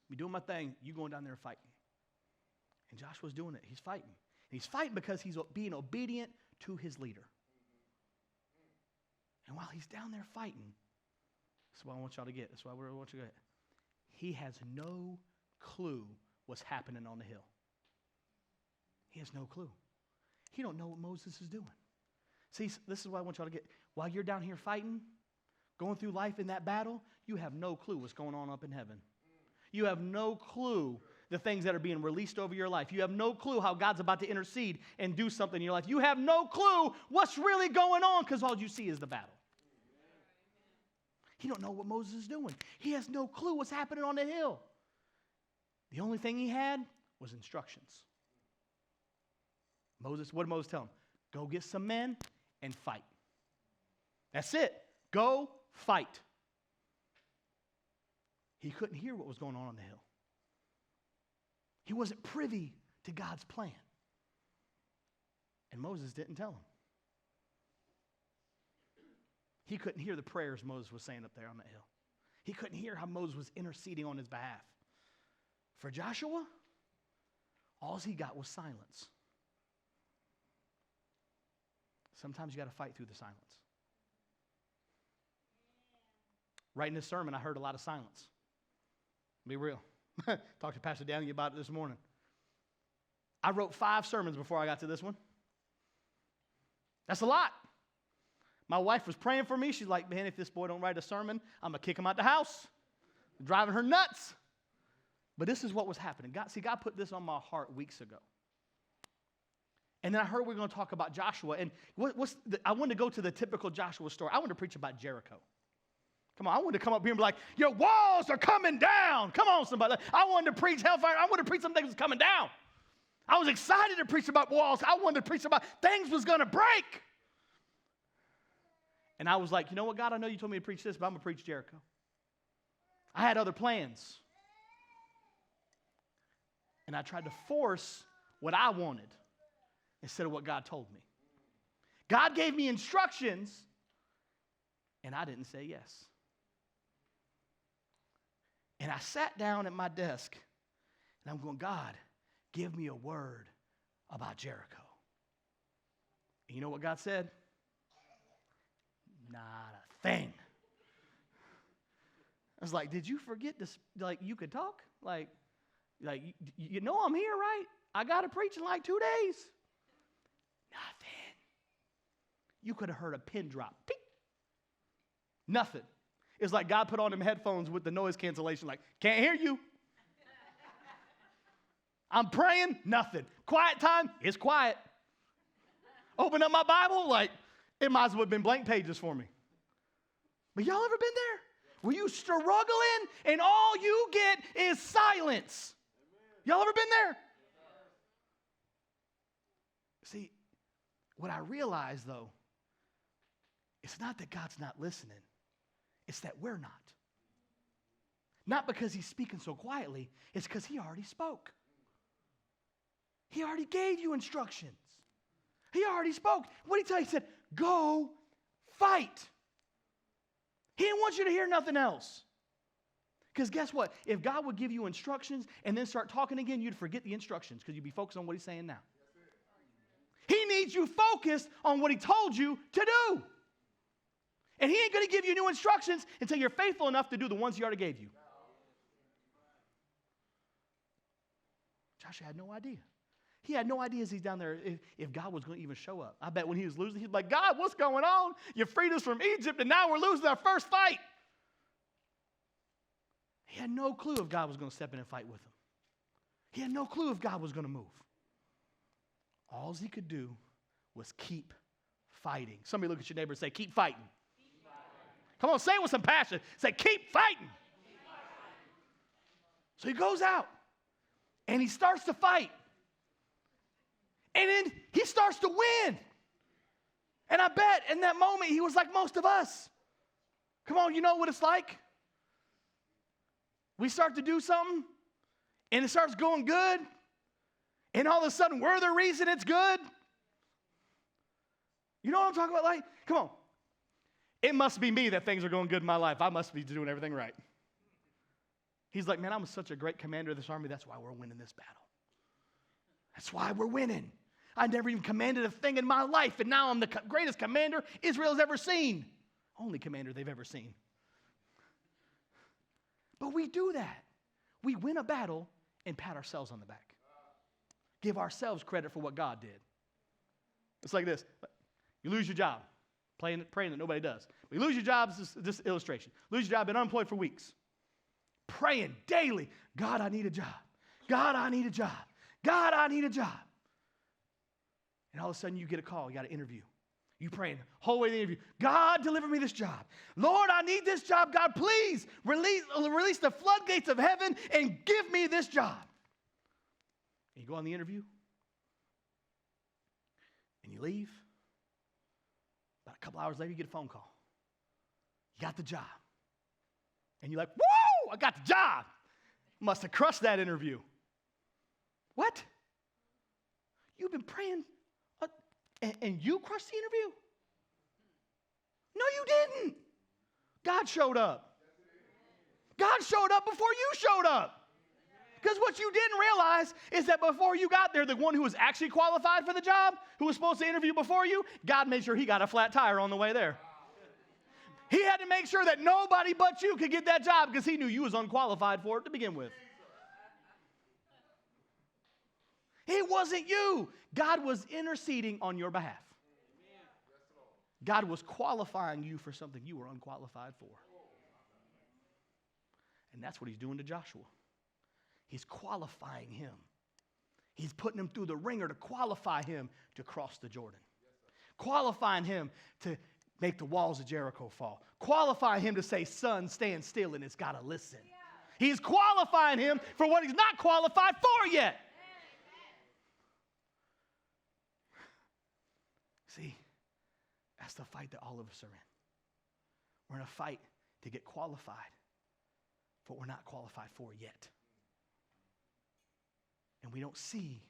Be doing my thing. You going down there and fighting. And Joshua's doing it. He's fighting. And he's fighting because he's being obedient to his leader. And while he's down there fighting, that's what I want y'all to get. That's what I want you to get. He has no clue what's happening on the hill. He has no clue. He don't know what Moses is doing. See, this is what I want y'all to get. While you're down here fighting, going through life in that battle, you have no clue what's going on up in heaven. You have no clue the things that are being released over your life. You have no clue how God's about to intercede and do something in your life. You have no clue what's really going on because all you see is the battle. He don't know what Moses is doing. He has no clue what's happening on the hill. The only thing he had was instructions. Moses, what did Moses tell him? Go get some men and fight. That's it. Go fight. He couldn't hear what was going on the hill. He wasn't privy to God's plan. And Moses didn't tell him. He couldn't hear the prayers Moses was saying up there on that hill. He couldn't hear how Moses was interceding on his behalf. For Joshua, all he got was silence. Sometimes you got to fight through the silence. Writing this sermon, I heard a lot of silence. Be real. Talked to Pastor Danny about it this morning. I wrote 5 sermons before I got to this one. That's a lot. My wife was praying for me. She's like, man, if this boy don't write a sermon, I'm going to kick him out the house. I'm driving her nuts. But this is what was happening. God put this on my heart weeks ago. And then I heard we are going to talk about Joshua. And I wanted to go to the typical Joshua story. I wanted to preach about Jericho. Come on, I wanted to come up here and be like, your walls are coming down. Come on, somebody. I wanted to preach hellfire. I wanted to preach some things coming down. I was excited to preach about walls. I wanted to preach about things was going to break. And I was like, you know what, God, I know you told me to preach this, but I'm going to preach Jericho. I had other plans. And I tried to force what I wanted instead of what God told me. God gave me instructions, and I didn't say yes. And I sat down at my desk, and I'm going, God, give me a word about Jericho. And you know what God said? Not a thing. I was like, did you forget this? Like, you could talk? Like you know I'm here, right? I got to preach in like 2 days. Nothing. You could have heard a pin drop. Peek. Nothing. It's like God put on them headphones with the noise cancellation, like, can't hear you. I'm praying, nothing. Quiet time, it's quiet. Open up my Bible, like, it might as well have been blank pages for me. But y'all ever been there? Where you struggling and all you get is silence. Y'all ever been there? See, what I realize, though, it's not that God's not listening. It's that we're not. Not because he's speaking so quietly. It's because he already spoke. He already gave you instructions. He already spoke. What did he tell you? He said, go fight. He didn't want you to hear nothing else. Because guess what? If God would give you instructions and then start talking again, you'd forget the instructions because you'd be focused on what he's saying now. He needs you focused on what he told you to do. And he ain't going to give you new instructions until you're faithful enough to do the ones he already gave you. Joshua had no idea. He had no idea as he's down there if God was going to even show up. I bet when he was losing, he'd be like, God, what's going on? You freed us from Egypt, and now we're losing our first fight. He had no clue if God was going to step in and fight with him. He had no clue if God was going to move. All he could do was keep fighting. Somebody look at your neighbor and say, keep fighting. Keep fighting. Come on, say it with some passion. Say, keep fighting. Keep fighting. So he goes out, and he starts to fight. And then he starts to win. And I bet in that moment he was like most of us. Come on, you know what it's like? We start to do something, and it starts going good, and all of a sudden we're the reason it's good. You know what I'm talking about? Like, come on. It must be me that things are going good in my life. I must be doing everything right. He's like, man, I'm such a great commander of this army. That's why we're winning this battle. That's why we're winning. I never even commanded a thing in my life, and now I'm the greatest commander Israel's ever seen. Only commander they've ever seen. But we do that. We win a battle and pat ourselves on the back. give ourselves credit for what God did. It's like this. You lose your job, praying that nobody does. But you lose your job, this illustration. Lose your job, been unemployed for weeks. Praying daily, God, I need a job. God, I need a job. God, I need a job. And all of a sudden you get a call, you got an interview. You praying the whole way to the interview. God, deliver me this job. Lord, I need this job. God, please release the floodgates of heaven and give me this job. And you go on the interview. And you leave. About a couple hours later, you get a phone call. You got the job. And you're like, woo, I got the job. Must have crushed that interview. What? You've been praying and you crushed the interview? No, you didn't. God showed up. God showed up before you showed up. Because what you didn't realize is that before you got there, the one who was actually qualified for the job, who was supposed to interview before you, God made sure he got a flat tire on the way there. He had to make sure that nobody but you could get that job because he knew you was unqualified for it to begin with. It wasn't you. God was interceding on your behalf. God was qualifying you for something you were unqualified for. And that's what he's doing to Joshua. He's qualifying him. He's putting him through the ringer to qualify him to cross the Jordan. Qualifying him to make the walls of Jericho fall. Qualifying him to say, son, stand still, and it's got to listen. He's qualifying him for what he's not qualified for yet. See, that's the fight that all of us are in. We're in a fight to get qualified for what we're not qualified for yet. And we don't see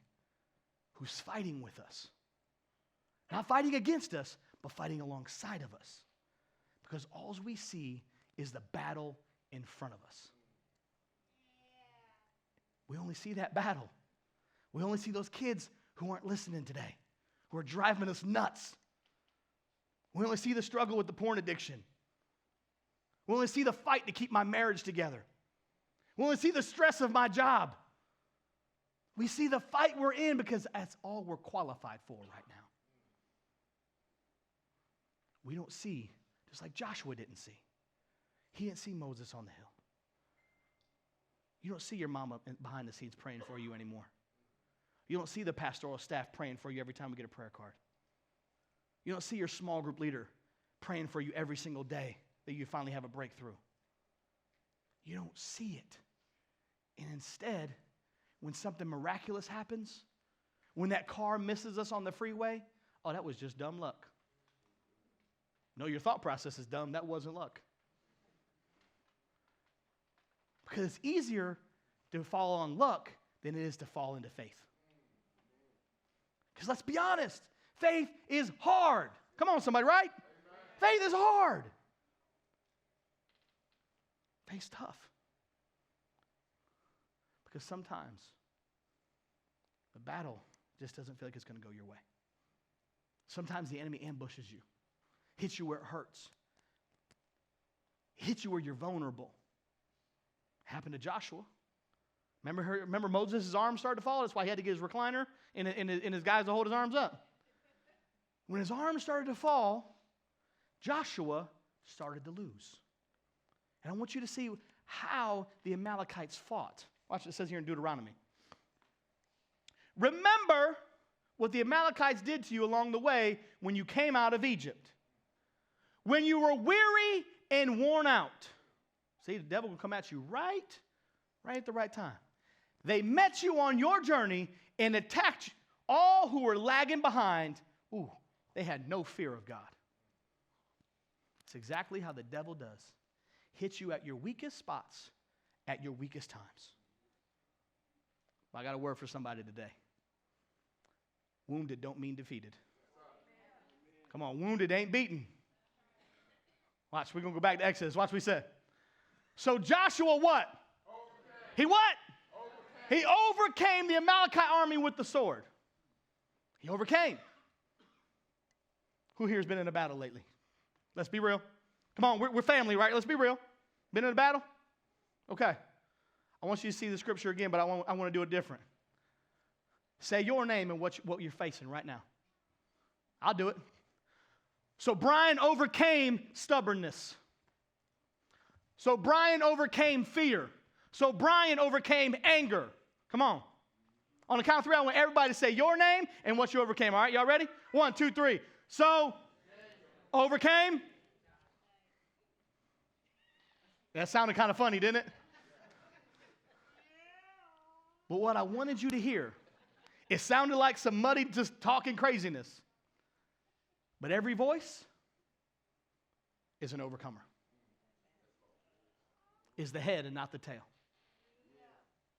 who's fighting with us. Not fighting against us, but fighting alongside of us. Because all we see is the battle in front of us. We only see that battle. We only see those kids who aren't listening today, who are driving us nuts. We only see the struggle with the porn addiction. We only see the fight to keep my marriage together. We only see the stress of my job. We see the fight we're in because that's all we're qualified for right now. We don't see, just like Joshua didn't see. He didn't see Moses on the hill. You don't see your mama behind the scenes praying for you anymore. You don't see the pastoral staff praying for you every time we get a prayer card. You don't see your small group leader praying for you every single day that you finally have a breakthrough. You don't see it. And instead, when something miraculous happens, when that car misses us on the freeway, oh, that was just dumb luck. No, your thought process is dumb. That wasn't luck. Because it's easier to fall on luck than it is to fall into faith. Because let's be honest, faith is hard. Come on, somebody, right? Faith is hard. Faith's tough. Because sometimes the battle just doesn't feel like it's going to go your way. Sometimes the enemy ambushes you, hits you where it hurts, hits you where you're vulnerable. Happened to Joshua. Remember Moses' arms started to fall? That's why he had to get his recliner and his guys to hold his arms up. When his arms started to fall, Joshua started to lose. And I want you to see how the Amalekites fought. Watch what it says here in Deuteronomy. Remember what the Amalekites did to you along the way when you came out of Egypt. When you were weary and worn out. See, the devil will come at you right at the right time. They met you on your journey and attacked all who were lagging behind. Ooh, they had no fear of God. It's exactly how the devil does. Hits you at your weakest spots, at your weakest times. Well, I got a word for somebody today. Wounded don't mean defeated. Come on, wounded ain't beaten. Watch, we're going to go back to Exodus. Watch what we said. So Joshua what? He what? He overcame the Amalekite army with the sword. He overcame. Who here has been in a battle lately? Let's be real. Come on, we're family, right? Let's be real. Been in a battle? Okay. I want you to see the scripture again, but I want to do it different. Say your name and what you're facing right now. I'll do it. So Brian overcame stubbornness. So Brian overcame fear. So Brian overcame anger. Come on. On the count of three, I want everybody to say your name and what you overcame. All right, y'all ready? 1, 2, 3. So, overcame. That sounded kind of funny, didn't it? But what I wanted you to hear, it sounded like some muddy, just talking craziness. But every voice is an overcomer. Is the head and not the tail.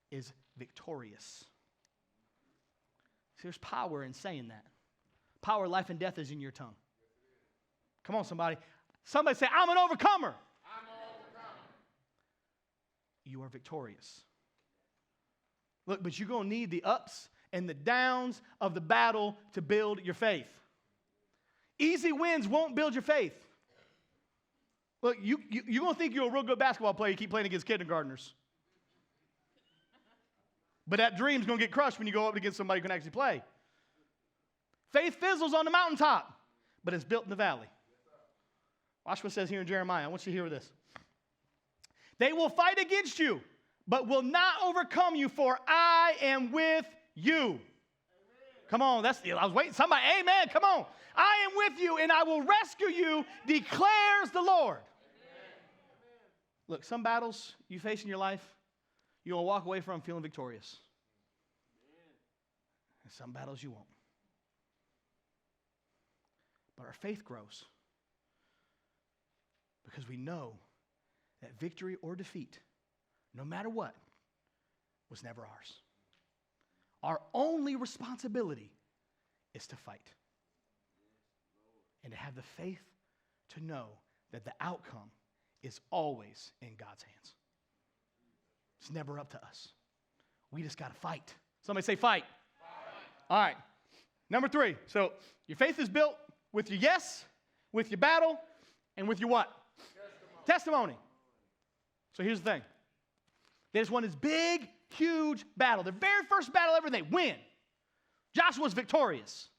Is victorious. See, there's power in saying that. Power of life and death is in your tongue. Come on, somebody. Somebody say, I'm an overcomer. I'm an overcomer. You are victorious. Look, but you're going to need the ups and the downs of the battle to build your faith. Easy wins won't build your faith. Look, you're going to think you're a real good basketball player. You keep playing against kindergartners. But that dream's going to get crushed when you go up against somebody who can actually play. Faith fizzles on the mountaintop, but it's built in the valley. Watch what it says here in Jeremiah. I want you to hear this. They will fight against you, but will not overcome you, for I am with you. Amen. Come on, I was waiting. Somebody, amen, come on. I am with you, and I will rescue you, declares the Lord. Amen. Look, some battles you face in your life, you'll walk away from feeling victorious. And some battles you won't. But our faith grows because we know that victory or defeat, no matter what, was never ours. Our only responsibility is to fight and to have the faith to know that the outcome is always in God's hands. It's never up to us. We just got to fight. Somebody say fight. All right. Number 3. So your faith is built with your yes, with your battle, and with your what? Testimony. So here's the thing. They just won this big, huge battle. The very first battle ever, they win. Joshua's victorious.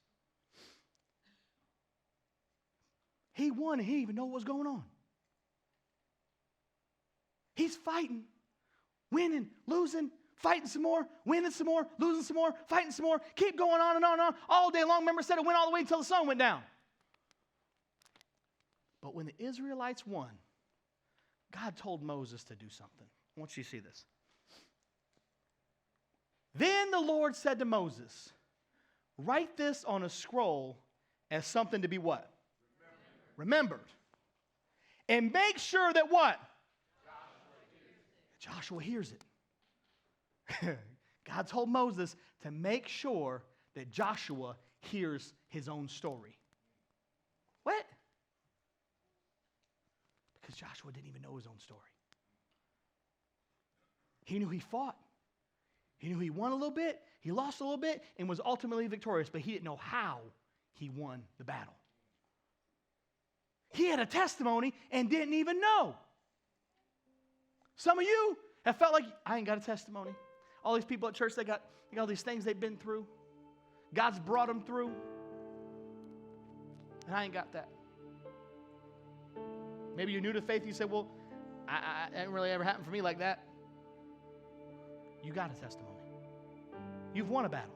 He won and he didn't even know what was going on. He's fighting, winning, losing, fighting some more, winning some more, losing some more, fighting some more. Keep going on and on and on. All day long, remember, said it went all the way until the sun went down. But when the Israelites won, God told Moses to do something. I want you to see this. Then the Lord said to Moses, write this on a scroll as something to be what? Remembered. And make sure that what? Joshua hears it. God told Moses to make sure that Joshua hears his own story. What? Because Joshua didn't even know his own story. He knew he fought. He knew he won a little bit, he lost a little bit, and was ultimately victorious, but he didn't know how he won the battle. He had a testimony and didn't even know. Some of you have felt like, I ain't got a testimony. All these people at church, they got all these things they've been through. God's brought them through. And I ain't got that. Maybe you're new to faith. You say, well, it didn't really ever happen for me like that. You got a testimony. You've won a battle.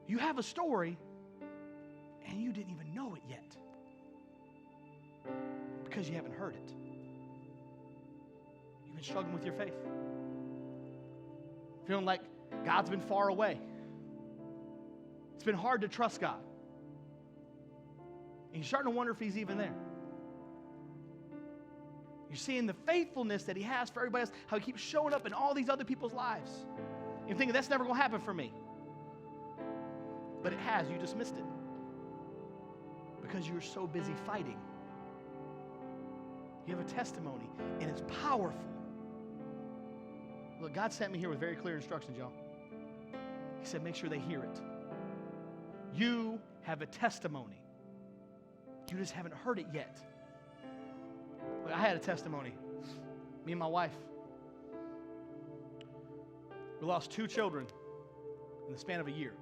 You have a story, and you didn't even know it yet. Because you haven't heard it. You've been struggling with your faith. Feeling like God's been far away. It's been hard to trust God. And you're starting to wonder if He's even there. You're seeing the faithfulness that He has for everybody else, how He keeps showing up in all these other people's lives. And you're thinking, that's never going to happen for me. But it has. You just missed it. Because you were so busy fighting. You have a testimony, and it's powerful. Look, God sent me here with very clear instructions, y'all. He said, make sure they hear it. You have a testimony. You just haven't heard it yet. Look, I had a testimony. Me and my wife. We lost 2 children in in the span of a year.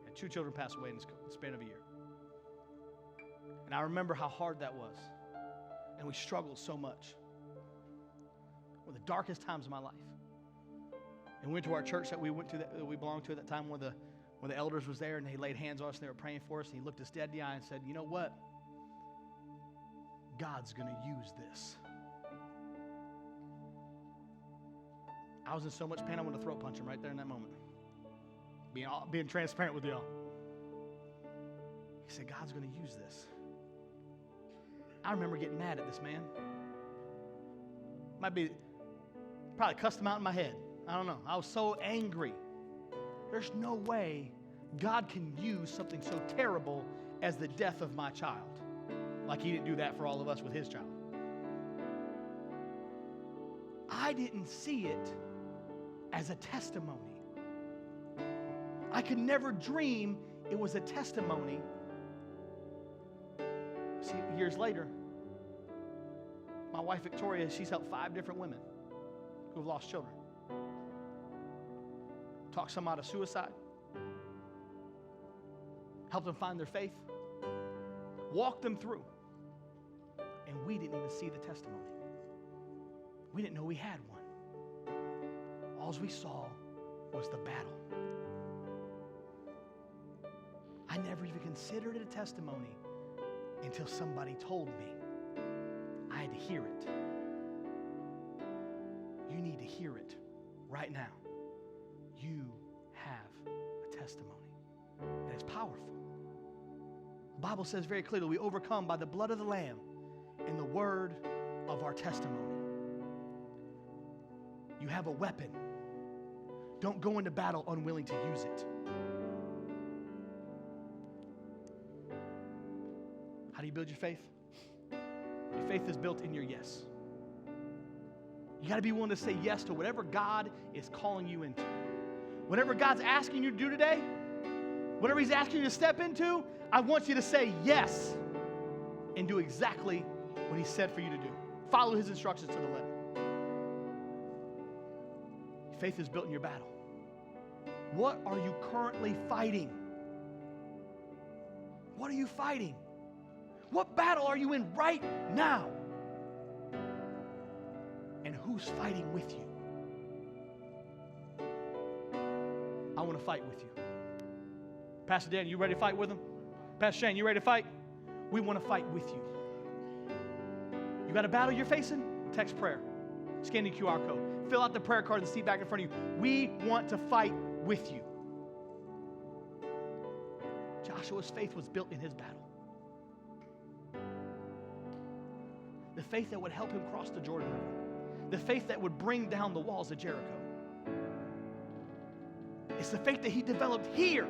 Had 2 children pass away in the span of a year. And I remember how hard that was. And we struggled so much. One of the darkest times of my life. And we went to our church that we went to, that we belonged to at that time, where the elders was there, and they laid hands on us and they were praying for us. And he looked us dead in the eye and said, you know what? God's going to use this. I was in so much pain, I wanted to throat punch him right there in that moment. Being transparent with y'all. He said, God's going to use this. I remember getting mad at this man. Probably cussed him out in my head. I don't know. I was so angry. There's no way God can use something so terrible as the death of my child. Like he didn't do that for all of us with his child. I didn't see it as a testimony. I could never dream it was a testimony. See, years later, my wife Victoria, she's helped 5 different women who have lost children. Talked some out of suicide. Helped them find their faith. Walked them through. And we didn't even see the testimony. We didn't know we had one. All we saw was the battle. I never even considered it a testimony until somebody told me. I had to hear it. You need to hear it right now. You have a testimony. And it's powerful. The Bible says very clearly, we overcome by the blood of the Lamb and the word of our testimony. You have a weapon. Don't go into battle unwilling to use it. How do you build your faith? Your faith is built in your yes. You got to be willing to say yes to whatever God is calling you into. Whatever God's asking you to do today, whatever He's asking you to step into, I want you to say yes and do exactly what He said for you to do. Follow His instructions to the letter. Your faith is built in your battle. What are you currently fighting? What are you fighting? What battle are you in right now? And who's fighting with you? I want to fight with you. Pastor Dan, you ready to fight with him? Pastor Shane, you ready to fight? We want to fight with you. You got a battle you're facing? Text prayer. Scan the QR code. Fill out the prayer card in the seat back in front of you. We want to fight with you. Joshua's faith was built in his battle. The faith that would help him cross the Jordan River. The faith that would bring down the walls of Jericho. It's the faith that he developed here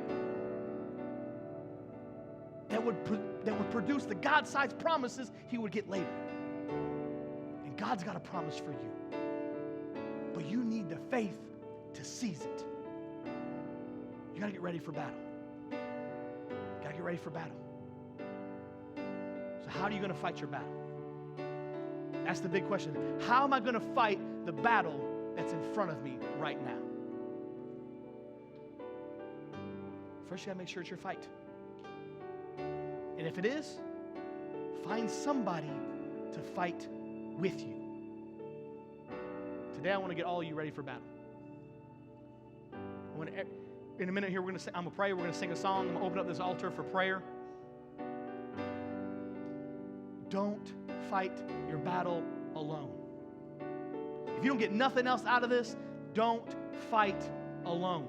that would produce the God-sized promises he would get later. And God's got a promise for you. But you need the faith to seize it. You got to get ready for battle. Got to get ready for battle. So how are you going to fight your battle? That's the big question. How am I going to fight the battle that's in front of me right now? First, you got to make sure it's your fight. And if it is, find somebody to fight with you. Today, I want to get all of you ready for battle. In a minute here, I'm going to pray. We're going to sing a song. I'm going to open up this altar for prayer. Don't fight your battle alone. If you don't get nothing else out of this, don't fight alone.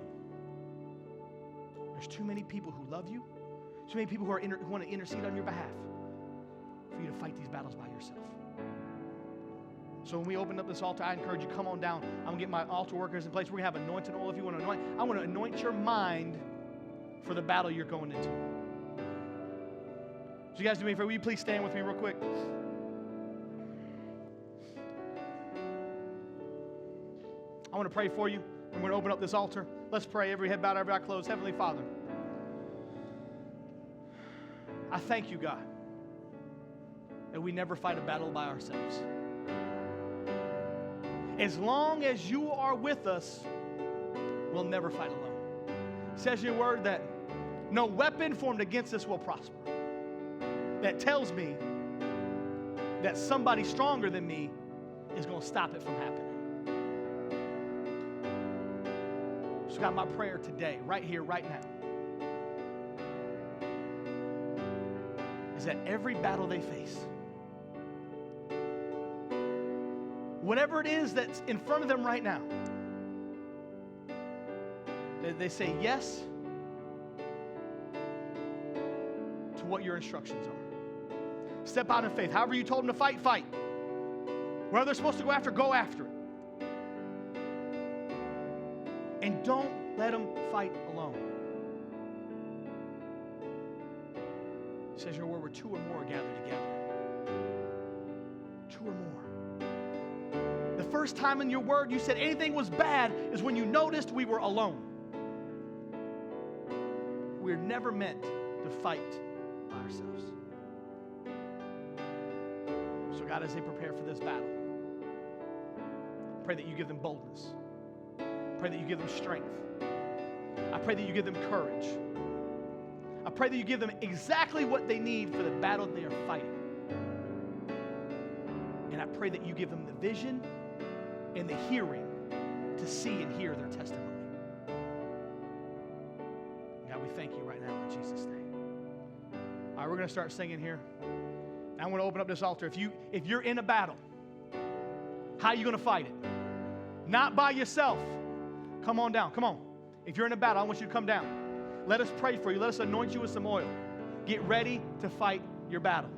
There's too many people who love you, too many people who want to intercede on your behalf for you to fight these battles by yourself. So when we open up this altar, I encourage you, come on down. I'm going to get my altar workers in place. We're going to have anointing oil if you want to anoint. I want to anoint your mind for the battle you're going into. So you guys do me a favor. Will you please stand with me real quick? I want to pray for you. I'm going to open up this altar. Let's pray. Every head bowed, every eye closed. Heavenly Father, I thank you, God, that we never fight a battle by ourselves. As long as you are with us, we'll never fight alone. It says in your word that no weapon formed against us will prosper. That tells me that somebody stronger than me is going to stop it from happening. So God, my prayer today, right here, right now, is that every battle they face, whatever it is that's in front of them right now, they say yes to what your instructions are. Step out in faith. However you told them to fight, fight. Wherever they're supposed to go after it. And don't let them fight alone. It says in your word, where two or more are gathered together. Two or more. The first time in your word you said anything was bad is when you noticed we were alone. We're never meant to fight by ourselves. So God, as they prepare for this battle, I pray that you give them boldness. I pray that you give them strength. I pray that you give them courage. I pray that you give them exactly what they need for the battle they are fighting. And I pray that you give them the vision and the hearing to see and hear their testimony. God, we thank you right now in Jesus' name. All right, we're going to start singing here. I want to open up this altar. If you're in a battle, how are you going to fight it? Not by yourself. Come on down. Come on. If you're in a battle, I want you to come down. Let us pray for you. Let us anoint you with some oil. Get ready to fight your battle.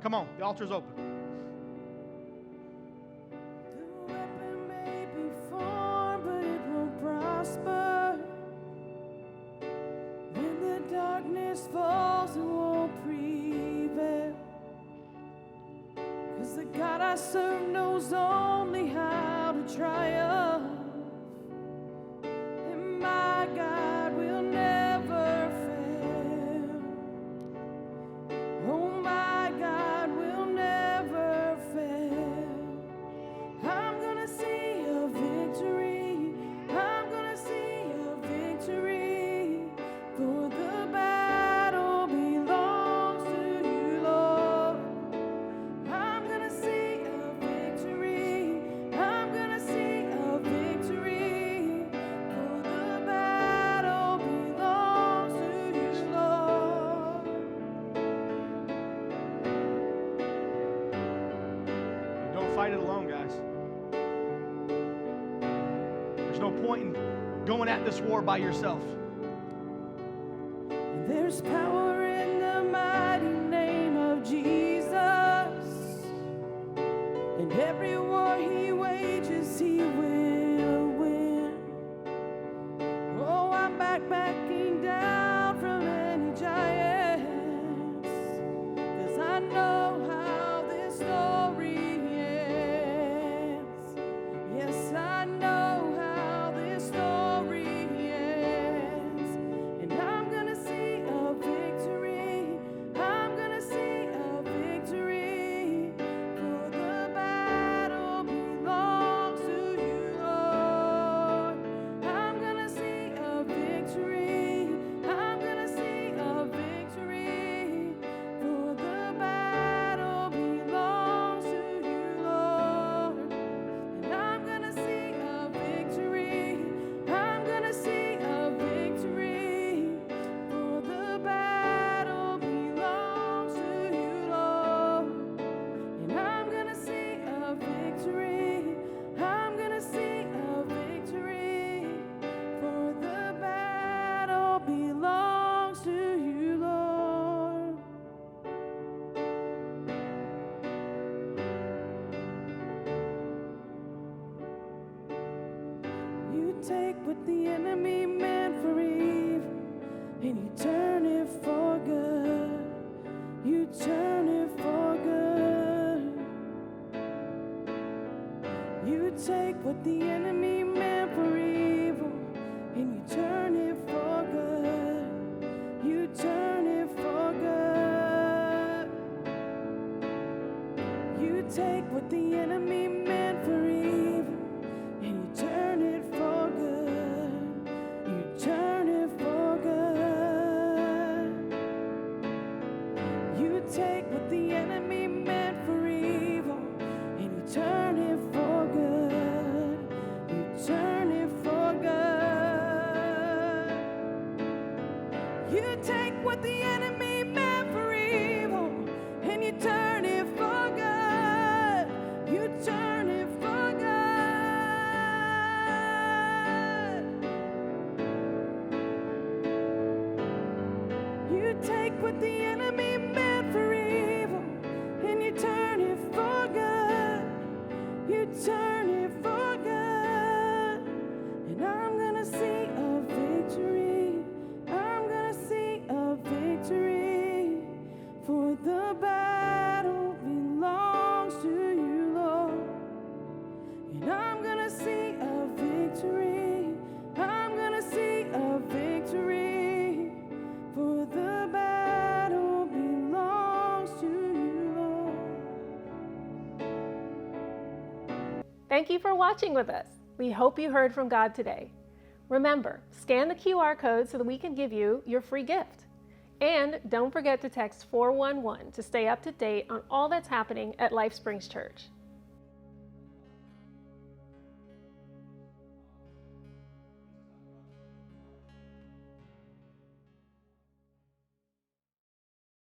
Come on. The altar's open. The weapon may be formed, but it won't prosper. When the darkness falls, it won't prevail. 'Cause the God I serve knows only how to triumph. And my God will never fail. Oh, my God will never fail. I'm gonna see a victory. I'm gonna see a victory. For the battle belongs to you, Lord. I'm gonna see a victory. I'm gonna see a victory. For the battle belongs to you, Lord. Don't fight it alone, guys. There's no point in going at this war by yourself. There's power in the mighty name of Jesus. And every war he wages, he will win. Oh, I'm backing down from any giants. 'Cause I know how this story ends. Yes, I know how this story ends. And I'm gonna see a victory. I'm gonna see a victory. For the battle belongs to you, Lord. I'm gonna see a victory. I'm gonna see a victory. For the battle belongs to you, Lord. And I'm gonna see a victory. I'm gonna see a victory. For the battle belongs to you, Lord. And I'm gonna see a victory. I'm gonna see a victory. For the battle belongs to you, Lord. You take what the enemy meant for evil, and you turn it for good. You turn it for good. You take what the enemy meant for evil, and you turn it for good. You turn it for good. You take what the enemy meant for evil, and you turn it for good. battle belongs to you, Lord. And I'm gonna see a victory. I'm gonna see a victory. For the battle belongs to you, Lord. Thank you for watching with us. We hope you heard from God today. Remember, scan the QR code so that we can give you your free gift. And don't forget to text 411 to stay up to date on all that's happening at Life Springs Church.